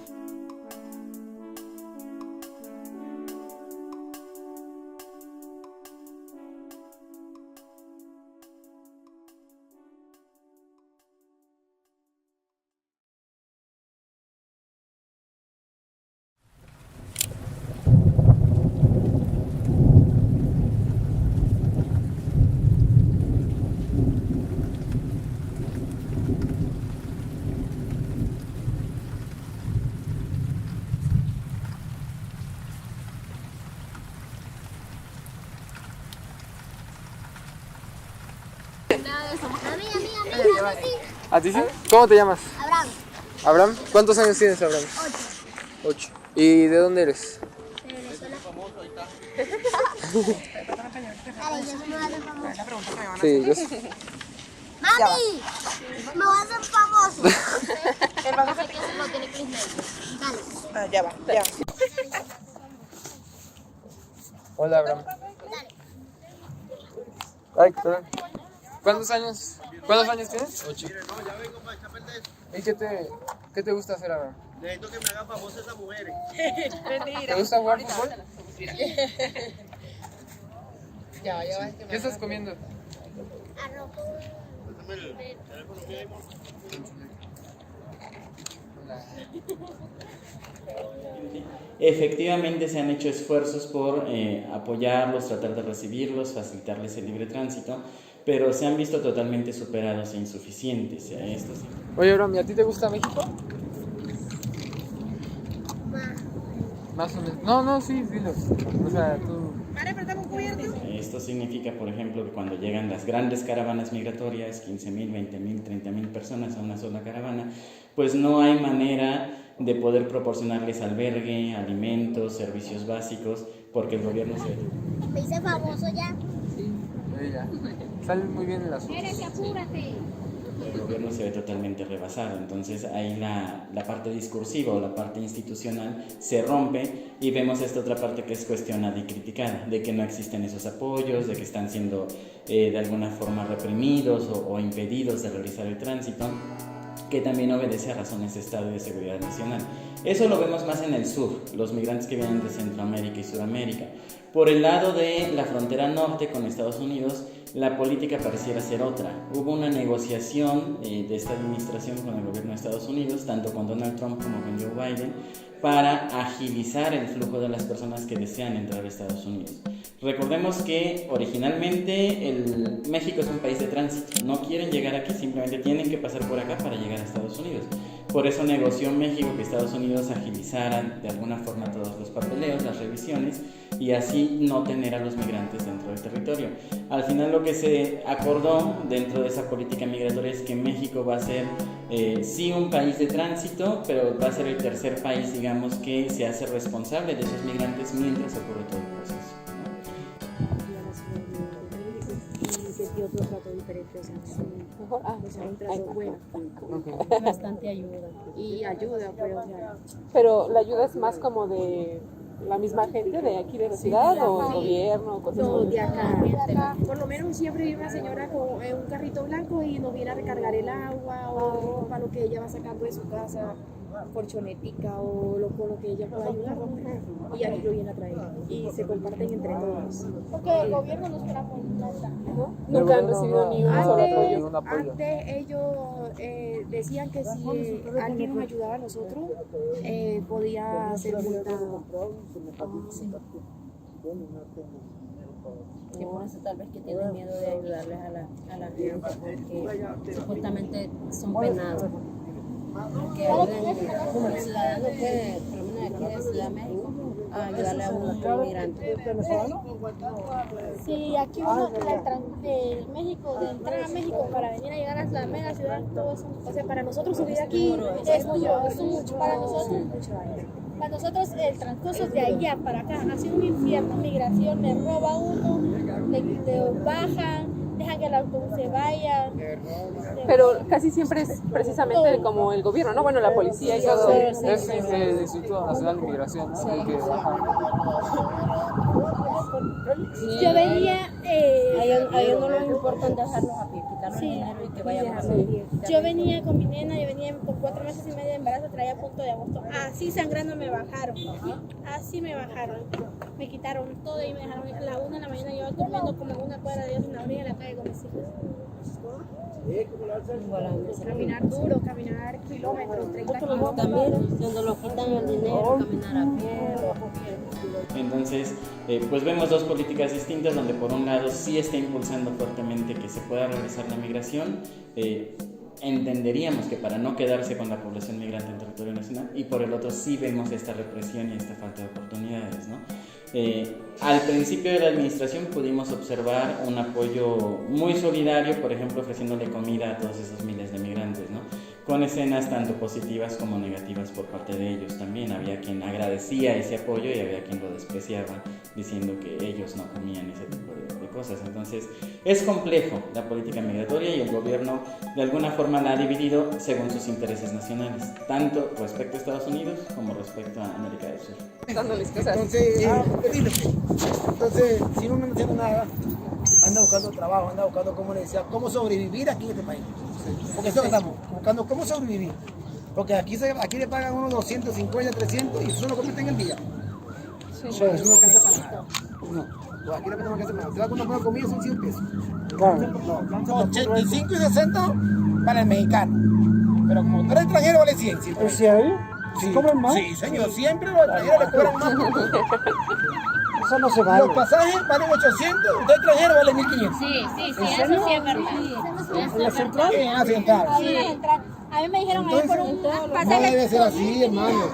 ¿A ti sí? ¿Cómo te llamas? Abraham. ¿Abraham? ¿Cuántos años tienes, Abraham? 8. ¿Y de dónde eres? De Venezuela. Dale, yo se me voy a hacer famoso. Sí, yo sé. ¡Mami! ¡Me voy a hacer famoso! El banco que se lo tiene Chris Nelson. Dale. Ah, ya va, ya. Hola, Abraham. Ay, perdón. ¿Cuántos años tienes? 8. ¿Y qué te gusta hacer, Abraham? Necesito que me hagan famoso esas mujeres. ¿Te gusta jugar fútbol? Ya va. ¿Qué estás comiendo? Arroz. Efectivamente se han hecho esfuerzos por apoyarlos, tratar de recibirlos, facilitarles el libre tránsito, pero se han visto totalmente superados e insuficientes. Esto sí. Oye, Abraham, ¿y a ti te gusta México? Más o menos. No, sí, dilo. O sea, tú... significa, por ejemplo, que cuando llegan las grandes caravanas migratorias, 15.000, 20.000, 30.000 personas a una sola caravana, pues no hay manera de poder proporcionarles albergue, alimentos, servicios básicos, porque el gobierno se... Me hice famoso ya. Sí, ya. Salen muy bien en las fotos. Eres, apúrate. El gobierno se ve totalmente rebasado, entonces ahí la parte discursiva o la parte institucional se rompe y vemos esta otra parte que es cuestionada y criticada, de que no existen esos apoyos, de que están siendo de alguna forma reprimidos o impedidos de realizar el tránsito, que también obedece a razones de Estado y de seguridad nacional. Eso lo vemos más en el sur, los migrantes que vienen de Centroamérica y Sudamérica. Por el lado de la frontera norte con Estados Unidos, la política pareciera ser otra. Hubo una negociación de esta administración con el gobierno de Estados Unidos, tanto con Donald Trump como con Joe Biden, para agilizar el flujo de las personas que desean entrar a Estados Unidos. Recordemos que originalmente México es un país de tránsito, no quieren llegar aquí, simplemente tienen que pasar por acá para llegar a Estados Unidos. Por eso negoció México que Estados Unidos agilizara de alguna forma todos los papeleos, las revisiones, y así no tener a los migrantes dentro del territorio. Al final lo que se acordó dentro de esa política migratoria es que México va a ser sí un país de tránsito, pero va a ser el tercer país, digamos, que se hace responsable de esos migrantes mientras ocurre todo el proceso. Otro trato diferente, o sea, un trato bueno, bastante ayuda y ayuda, pues, o sea. Pero la ayuda es más como de la misma gente de aquí de la ciudad o el gobierno, cosas no, así. de acá. Por lo menos siempre hay una señora con un carrito blanco y nos viene a recargar el agua o ropa, lo que ella va sacando de su casa, colchonetica o con lo que ella pueda ayudar, y aquí lo viene a traer y se comparten entre todos. Porque el gobierno no espera por nada. Nunca han recibido ni un solo apoyo, un apoyo. Antes ellos decían que si alguien nos ayudaba a nosotros, podía ser multado. Sí. Que por eso tal vez que tienen miedo de ayudarles a la gente, porque supuestamente son penados. Que ayuden como ciudadanos que, por lo menos aquí de Ciudad de México, a ayudarle a un inmigrante. Sí, aquí uno de México, de entrar a México para venir a llegar a la mega ciudad, todo eso. O sea, para nosotros subir aquí es mucho para nosotros. Para nosotros el transcurso de allá para acá ha sido un infierno. Migración, me roba uno, le bajan, dejan que el autobús se vaya. Pero casi siempre es precisamente como el gobierno, ¿no? Bueno, la policía y todo. Es el Instituto Nacional de Migración el que baja. Yo venía... a ellos no les importa dejarlos a pie, quitarnos el dinero y que vayan a salir. Yo venía con mi nena, yo venía con 4 meses y medio de embarazo, traía a punto de agosto. Así sangrando me bajaron. Así me bajaron. Me quitaron todo y me dejaron a la 1 de la mañana. Yo durmiendo como en una cuadra de Dios en la orilla de la calle con mis hijos. Caminar duro, caminar kilómetros, 30 kilómetros. También, cuando nos quitan el dinero, caminar a pie. Entonces, pues vemos dos políticas distintas, donde por un lado sí está impulsando fuertemente que se pueda realizar la migración. Entenderíamos que para no quedarse con la población migrante en territorio nacional, y por el otro sí vemos esta represión y esta falta de oportunidades, ¿no? Al principio de la administración pudimos observar un apoyo muy solidario, por ejemplo ofreciéndole comida a todos esos miles de migrantes, ¿no? Con escenas tanto positivas como negativas por parte de ellos también. Había quien agradecía ese apoyo y había quien lo despreciaba, diciendo que ellos no comían ese tipo de cosas. Entonces es complejo la política migratoria y el gobierno de alguna forma la ha dividido según sus intereses nacionales, tanto respecto a Estados Unidos como respecto a América del Sur. Entonces, si uno no entiende nada, anda buscando trabajo, anda buscando, como le decía, cómo sobrevivir aquí en este país. Porque eso estamos buscando, cómo sobrevivir. Porque aquí le pagan unos 250, 300 y eso lo convierten en el día. Eso no alcanza para nada. No, pues aquí no alcanza para nada. Si va a comprar comida son 100 pesos. Claro. 85 y 60 para el mexicano. Pero como tú eres extranjero vale 100. ¿En serio? Sí, ¿Cobran más? Sí, señor, siempre los extranjeros le cobran más. Eso no se vale. Los pasajes valen 800, usted extranjero vale 1500. Sí, eso sí es verdad. ¿En la central? En la central. Sí. A mí me dijeron entonces, ahí por un pasaje. No debe ser así, hermano.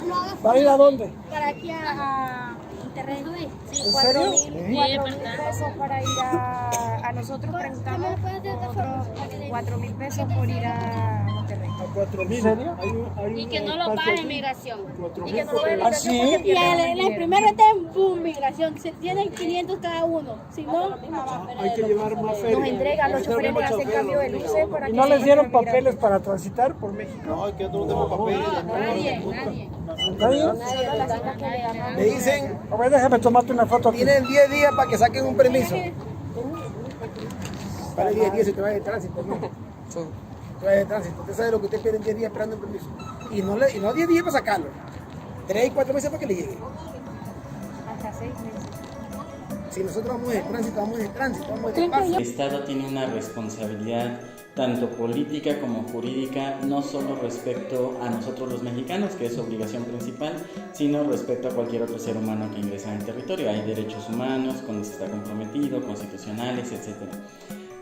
¿Va a ir a dónde? Para aquí a Monterrey. Sí, ¿En 4.000 pesos para ir a nosotros preguntamos nosotros 4.000 pesos por ir a Monterrey. ¿A 4.000? Y que no lo pague migración. Y que no lo pague migración. Y el primer retén, ¡pum! Migración. Se tienen 500 cada uno. Si no, hay que llevar más feria. Nos entregan, los choferes les hacen cambio de luces para ¿Y que no les dieron migrantes. papeles para transitar por México? No, es que no tenemos papeles. Solo las citas que le dan. Le dicen, a ver, déjame tomarte una foto aquí. Tienen 10 días para que saquen un permiso. Para 10 días si te vas de tránsito, ¿no? Te vas de tránsito. Usted sabe lo que usted pierde en 10 días esperando un permiso. Y no 10 días para sacarlo. 3 y 4 meses para que le llegue. Hasta 6 meses. Si nosotros vamos de tránsito, vamos de tránsito, vamos de paso. El Estado tiene una responsabilidad tanto política como jurídica, no solo respecto a nosotros los mexicanos, que es su obligación principal, sino respecto a cualquier otro ser humano que ingresa en el territorio. Hay derechos humanos con los que está comprometido, constitucionales, etc.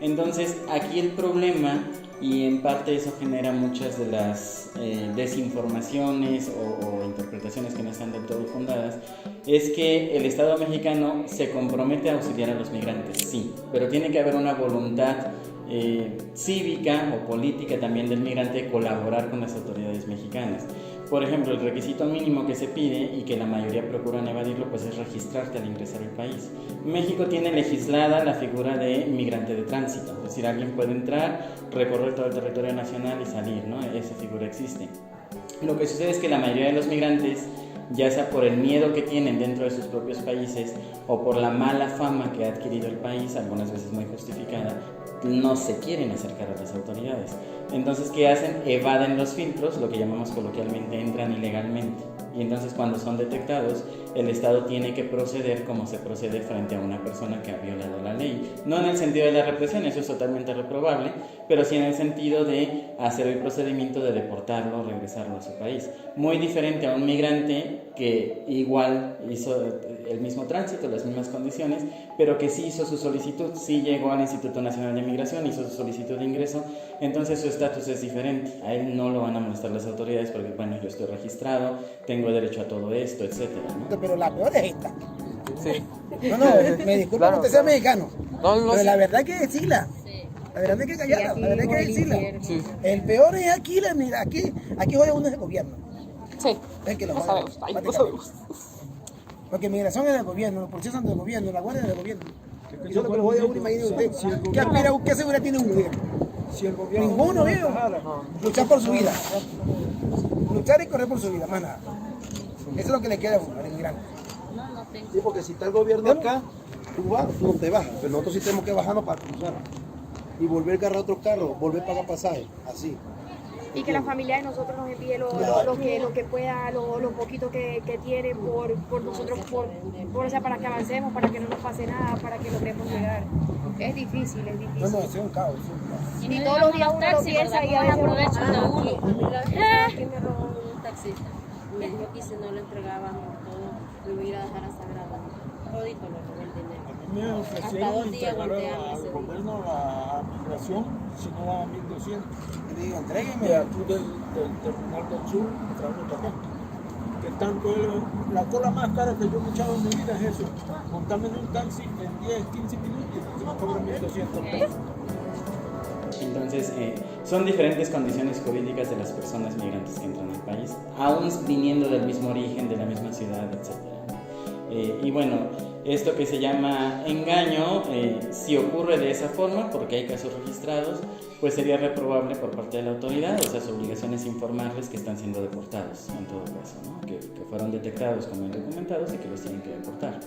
Entonces, aquí el problema, y en parte eso genera muchas de las desinformaciones o interpretaciones que no están del todo fundadas, es que el Estado mexicano se compromete a auxiliar a los migrantes, sí, pero tiene que haber una voluntad cívica o política también del migrante de colaborar con las autoridades mexicanas. Por ejemplo, el requisito mínimo que se pide y que la mayoría procuran evadirlo, pues es registrarte al ingresar al país. México tiene legislada la figura de migrante de tránsito, es decir, alguien puede entrar, recorrer todo el territorio nacional y salir, ¿no? Esa figura existe. Lo que sucede es que la mayoría de los migrantes, ya sea por el miedo que tienen dentro de sus propios países o por la mala fama que ha adquirido el país, algunas veces muy justificada, no se quieren acercar a las autoridades. Entonces, ¿qué hacen? Evaden los filtros, lo que llamamos coloquialmente entran ilegalmente. Y entonces cuando son detectados, el Estado tiene que proceder como se procede frente a una persona que ha violado la ley. No en el sentido de la represión, eso es totalmente reprobable, pero sí en el sentido de hacer el procedimiento de deportarlo, regresarlo a su país. Muy diferente a un migrante que igual hizo el mismo tránsito, las mismas condiciones, pero que sí hizo su solicitud, sí llegó al Instituto Nacional de Migración, hizo su solicitud de ingreso, entonces su estatus es diferente. A él no lo van a molestar las autoridades porque, bueno, yo estoy registrado, tengo derecho a todo esto, etcétera, ¿no? Pero la peor es esta. Sí. No, me disculpa que usted sea mexicano, pero la verdad hay que decirla. La verdad hay que callarla, la verdad hay que decirla. Sí. El peor es aquí, aquí joder uno es el gobierno. Sí. Es que lo No joden, sabemos, ahí no prácticamente. sabemos. Porque migración es del gobierno, los policías son del gobierno, la guardia es del gobierno. Y eso es lo que lo jode a uno, imagine usted. ¿Qué aspira, qué seguridad tiene un gobierno? Ninguno, viejo. Luchar por su vida. Luchar y correr por su vida, más nada. Eso es lo que le queda a uno, al inmigrante. Sí, porque si está el gobierno acá, tú vas, no te bajas. Pero nosotros sí tenemos que bajarnos para cruzar. Y volver a agarrar otro carro, volver a pagar pasaje, así. Y que la familia de nosotros nos envíe lo que pueda, lo poquito que tiene por nosotros, o sea, para que avancemos, para que no nos pase nada, para que logremos llegar. Es difícil, es difícil. No, es un caos. Y todos los días uno lo piensa y a veces aprovecho de uno. Aquí me robó un taxista. Me dijo que si no le entregábamos todo, lo iba a ir a dejar a Sagrada. Todito lo robó el dinero. Me Hasta ofrecieron 2 días entregar golpearme ese al día. gobierno la migración, si no daba 1.200. Le digo, entrégueme. De aquí del terminal del sur, traemos acá. Que tanto es, la cola más cara que yo he echado en mi vida es eso. Montarme en un taxi en 10, 15 minutos y me cobran 1.200 pesos. Entonces, son diferentes condiciones jurídicas de las personas migrantes que entran al país, aún viniendo del mismo origen, de la misma ciudad, etc. Y bueno, esto que se llama engaño, si ocurre de esa forma, porque hay casos registrados, pues sería reprobable por parte de la autoridad, o sea, su obligación es informarles que están siendo deportados, en todo caso, ¿no? que fueron detectados como indocumentados y que los tienen que deportar.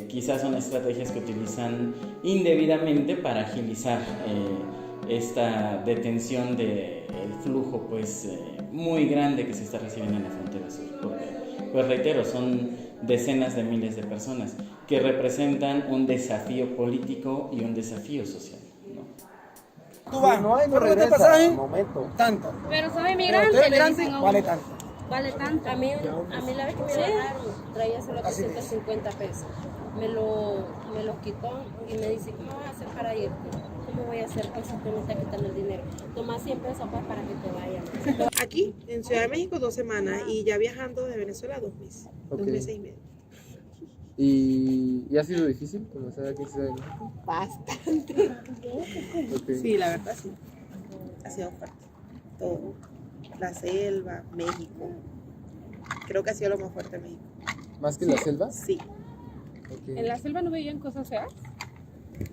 Quizás son estrategias que utilizan indebidamente para agilizar esta detención del flujo pues muy grande que se está recibiendo en la frontera sur, porque, pues reitero, son decenas de miles de personas que representan un desafío político y un desafío social, ¿no? Tú vas, no hay, no pero este regresa, pasaje, momento. tanto. Pero soy Pero inmigrante, usted es le migrante, dicen a uno. vale tanto. Vale tanto. A mí la vez que me bajaron, traía solo Así 350 pesos. Me los quitó y me dice, ¿cómo vas a hacer para irte? ¿Cómo voy a hacer pues si usted me está quitando el dinero? Toma 100 pesos pues para que te vayan. Aquí, en Ciudad de México, 2 semanas y ya viajando de Venezuela 2 meses. Ok. 2 meses y medio. ¿Y ha sido difícil conocer aquí en Ciudad de México? Bastante. Okay. Sí, la verdad sí. Ha sido fuerte. Todo. La selva, México. Creo que ha sido lo más fuerte de México. ¿Más que la selva? Sí. Okay. ¿En la selva no veían cosas feas?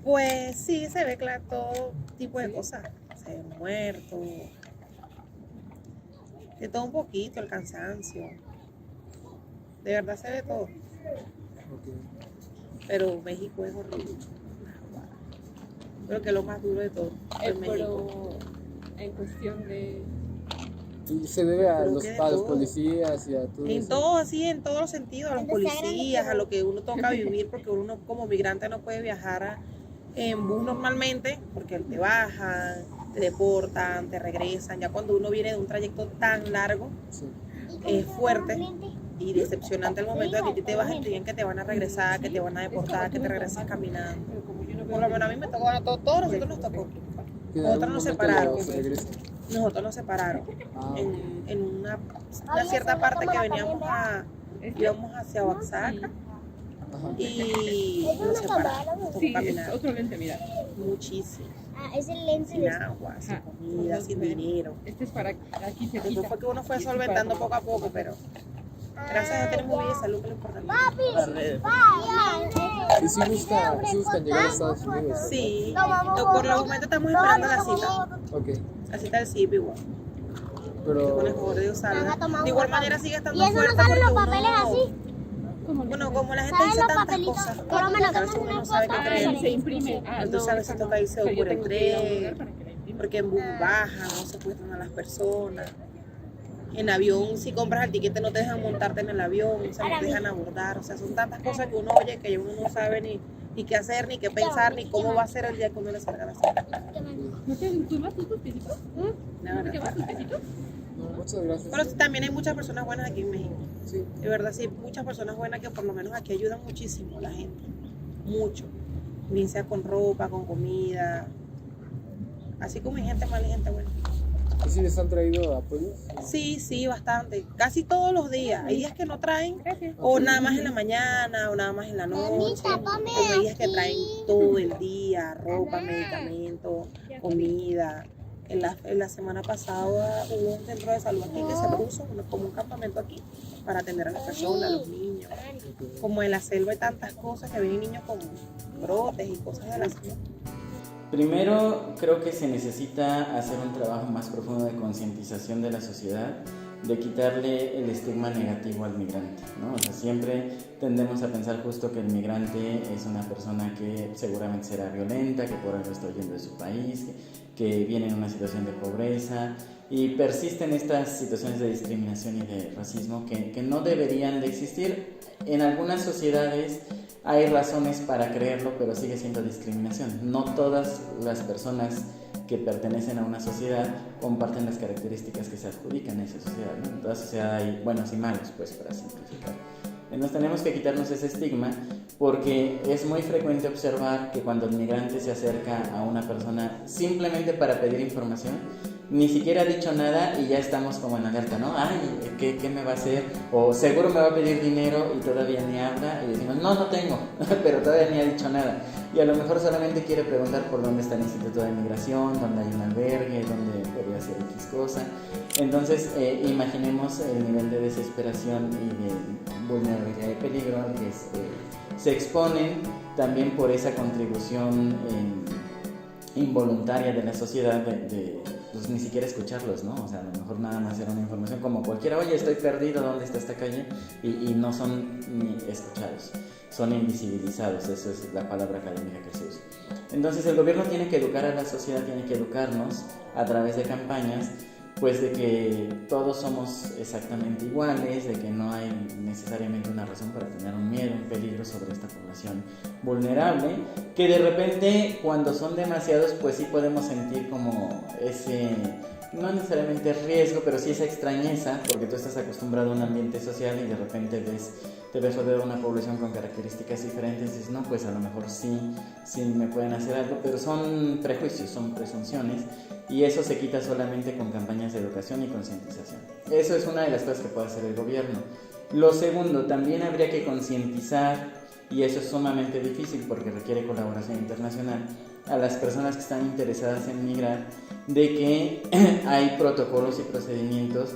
Pues sí, se ve, claro, todo tipo de cosas. Se ve muerto. De todo un poquito, el cansancio. De verdad se ve todo. Okay. Pero México es horrible. Creo que es lo más duro de todo. Es México. Pero en cuestión de... ¿Y se debe a los todo. policías y a todo En eso? todo, así, en todos los sentidos, a los policías, a lo que uno toca vivir, porque uno como migrante no puede viajar en bus normalmente, porque te bajan, te deportan, te regresan. Ya cuando uno viene de un trayecto tan largo, es fuerte y decepcionante el momento de que te bajas y te digan que te van a regresar, que te van a deportar, que te regresas caminando. Por lo menos a mí me tocó, a todos nosotros nos tocó. Nosotros nos separaron. Nosotros nos separaron en una cierta parte que íbamos hacia Oaxaca y nos separaron. Tocó caminar. Otro lente, mira. Muchísimo. Es el lente sin agua, sin comida, sin dinero. Este es para aquí se Después fue que uno fue solventando poco a poco, pero gracias a Dios tenemos vida y salud, que es lo importante. ¿Y si buscan llegar a Estados Unidos? Sí, por el momento estamos esperando la cita. Okay. La cita del CIP igual. Pero... Con el favor de Dios salga. De igual manera sigue estando ¿Y eso fuerte no salen los porque papeles uno... así? Bueno, como la gente dice tantas cosas, Por lo menos a veces uno no sabe qué creer. se imprime. Entonces a veces toca irse por el tren, porque en bus bajan, no secuestran a las personas. En avión, si compras el tiquete no te dejan montarte en el avión, o sea, no te dejan abordar. O sea, son tantas cosas que uno oye que uno no sabe ni qué hacer, ni qué pensar, ni cómo va a ser el día que uno le salga la cita. ¿No te tomas tus pesitos? No, ¿No te vas tus pesitos? No, muchas gracias. Pero también hay muchas personas buenas aquí en México. Sí. De verdad, sí, muchas personas buenas que por lo menos aquí ayudan muchísimo a la gente. Mucho. Bien sea con ropa, con comida. Así como hay gente mala y gente buena. ¿Y si les han traído apoyos? Sí, bastante. Casi todos los días. Hay días que no traen, o nada más en la mañana, o nada más en la noche. Pero hay días que traen todo el día, ropa, medicamentos, comida. En la semana pasada hubo un centro de salud aquí que se puso como un campamento aquí para atender a las personas, a los niños. Como en la selva hay tantas cosas que vienen niños con brotes y cosas de la selva. Primero, creo que se necesita hacer un trabajo más profundo de concientización de la sociedad, de quitarle el estigma negativo al migrante, ¿no? O sea, siempre tendemos a pensar justo que el migrante es una persona que seguramente será violenta, que por algo está huyendo de su país, que viene en una situación de pobreza, y persisten estas situaciones de discriminación y de racismo que no deberían de existir. En algunas sociedades hay razones para creerlo, pero sigue siendo discriminación. No todas las personas que pertenecen a una sociedad comparten las características que se adjudican a esa sociedad, ¿no? En toda sociedad hay buenos y malos, pues, para simplificar. Entonces tenemos que quitarnos ese estigma, porque es muy frecuente observar que cuando el migrante se acerca a una persona simplemente para pedir información, ni siquiera ha dicho nada y ya estamos como en alerta, ¿no? Ay, ¿qué me va a hacer? O seguro me va a pedir dinero y todavía ni habla, y decimos, no tengo, pero todavía ni ha dicho nada. Y a lo mejor solamente quiere preguntar por dónde está el Instituto de Migración, dónde hay un albergue, dónde podría hacer X cosa. Entonces, imaginemos el nivel de desesperación y de vulnerabilidad y peligro al que se exponen también por esa contribución involuntaria de la sociedad pues ni siquiera escucharlos, ¿no? O sea, a lo mejor nada más era una información como cualquiera, oye, estoy perdido, ¿dónde está esta calle? Y no son ni escuchados, son invisibilizados, esa es la palabra académica que se usa. Entonces el gobierno tiene que educar a la sociedad, tiene que educarnos a través de campañas, pues de que todos somos exactamente iguales, de que no hay necesariamente una razón para tener un miedo, un peligro sobre esta población vulnerable, que de repente cuando son demasiados pues sí podemos sentir como ese, no necesariamente riesgo, pero sí esa extrañeza, porque tú estás acostumbrado a un ambiente social y de repente te ves rodeado de una población con características diferentes y dices, no, pues a lo mejor sí me pueden hacer algo, pero son prejuicios, son presunciones. Y eso se quita solamente con campañas de educación y concientización. Eso es una de las cosas que puede hacer el gobierno. Lo segundo, también habría que concientizar y eso es sumamente difícil porque requiere colaboración internacional, a las personas que están interesadas en migrar de que hay protocolos y procedimientos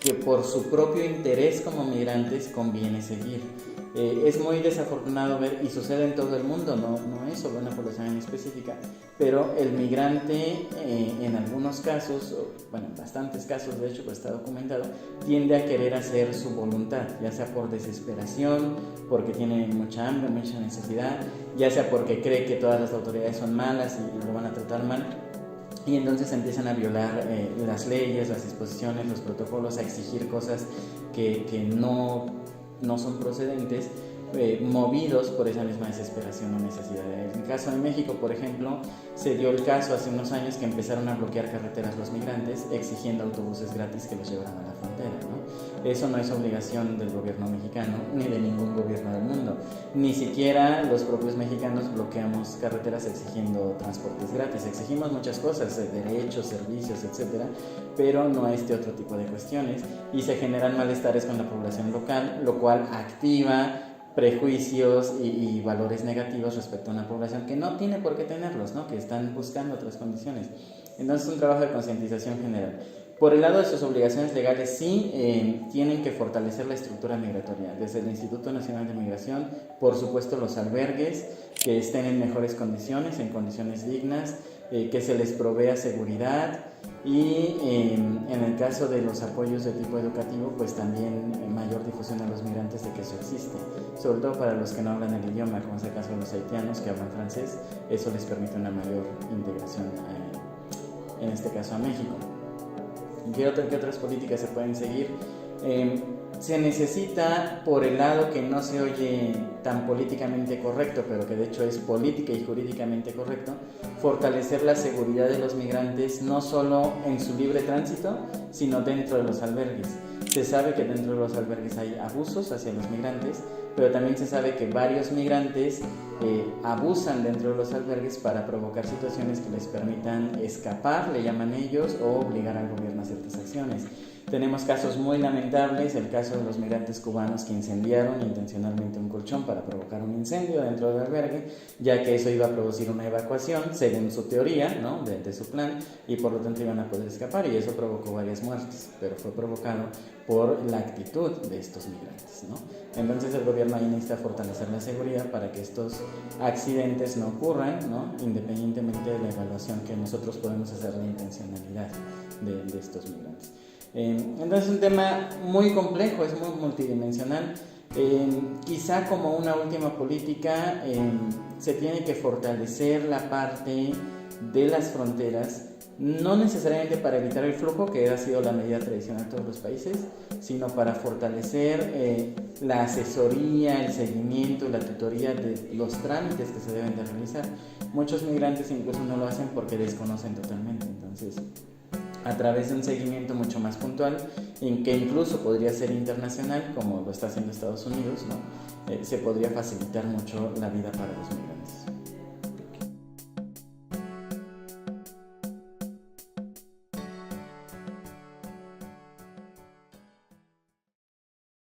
que por su propio interés como migrantes conviene seguir. Es muy desafortunado ver, y sucede en todo el mundo, no es sobre una población en específica, pero el migrante en algunos casos, bueno, en bastantes casos de hecho, pues está documentado, tiende a querer hacer su voluntad, ya sea por desesperación, porque tiene mucha hambre, mucha necesidad, ya sea porque cree que todas las autoridades son malas y lo van a tratar mal. Y entonces empiezan a violar las leyes, las disposiciones, los protocolos, a exigir cosas que no son procedentes, movidos por esa misma desesperación o necesidad. En el caso de México, por ejemplo, se dio el caso hace unos años que empezaron a bloquear carreteras los migrantes, exigiendo autobuses gratis que los llevaran a la frontera, ¿no? Eso no es obligación del gobierno mexicano, ni de ningún gobierno del mundo. Ni siquiera los propios mexicanos bloqueamos carreteras exigiendo transportes gratis. Exigimos muchas cosas, derechos, servicios, etcétera, pero no este otro tipo de cuestiones, y se generan malestares con la población local, lo cual activa prejuicios y valores negativos respecto a una población que no tiene por qué tenerlos, ¿no? Que están buscando otras condiciones. Entonces, un trabajo de concientización general. Por el lado de sus obligaciones legales, sí tienen que fortalecer la estructura migratoria. Desde el Instituto Nacional de Migración, por supuesto, los albergues que estén en mejores condiciones, en condiciones dignas, que se les provea seguridad, y en el caso de los apoyos de tipo educativo, pues también mayor difusión a los migrantes de que eso existe, sobre todo para los que no hablan el idioma, como es el caso de los haitianos que hablan francés. Eso les permite una mayor integración, en este caso a México. ¿Qué otras políticas se pueden seguir? Se necesita, por el lado que no se oye tan políticamente correcto, pero que de hecho es política y jurídicamente correcto, fortalecer la seguridad de los migrantes, no solo en su libre tránsito, sino dentro de los albergues. Se sabe que dentro de los albergues hay abusos hacia los migrantes, pero también se sabe que varios migrantes abusan dentro de los albergues para provocar situaciones que les permitan escapar, le llaman ellos, o obligar al gobierno a ciertas acciones. Tenemos casos muy lamentables, el caso de los migrantes cubanos que incendiaron intencionalmente un colchón para provocar un incendio dentro del albergue, ya que eso iba a producir una evacuación, según su teoría, ¿no? de su plan, y por lo tanto iban a poder escapar, y eso provocó varias muertes, pero fue provocado por la actitud de estos migrantes, ¿no? Entonces el gobierno ahí necesita fortalecer la seguridad para que estos accidentes no ocurran, ¿no? Independientemente de la evaluación que nosotros podemos hacer de la intencionalidad de estos migrantes. Entonces es un tema muy complejo, es muy multidimensional. Quizá como una última política se tiene que fortalecer la parte de las fronteras, no necesariamente para evitar el flujo, que ha sido la medida tradicional de todos los países, sino para fortalecer la asesoría, el seguimiento, la tutoría de los trámites que se deben de realizar. Muchos migrantes incluso no lo hacen porque desconocen totalmente, entonces a través de un seguimiento mucho más puntual, en que incluso podría ser internacional, como lo está haciendo Estados Unidos, ¿no? Se podría facilitar mucho la vida para los migrantes.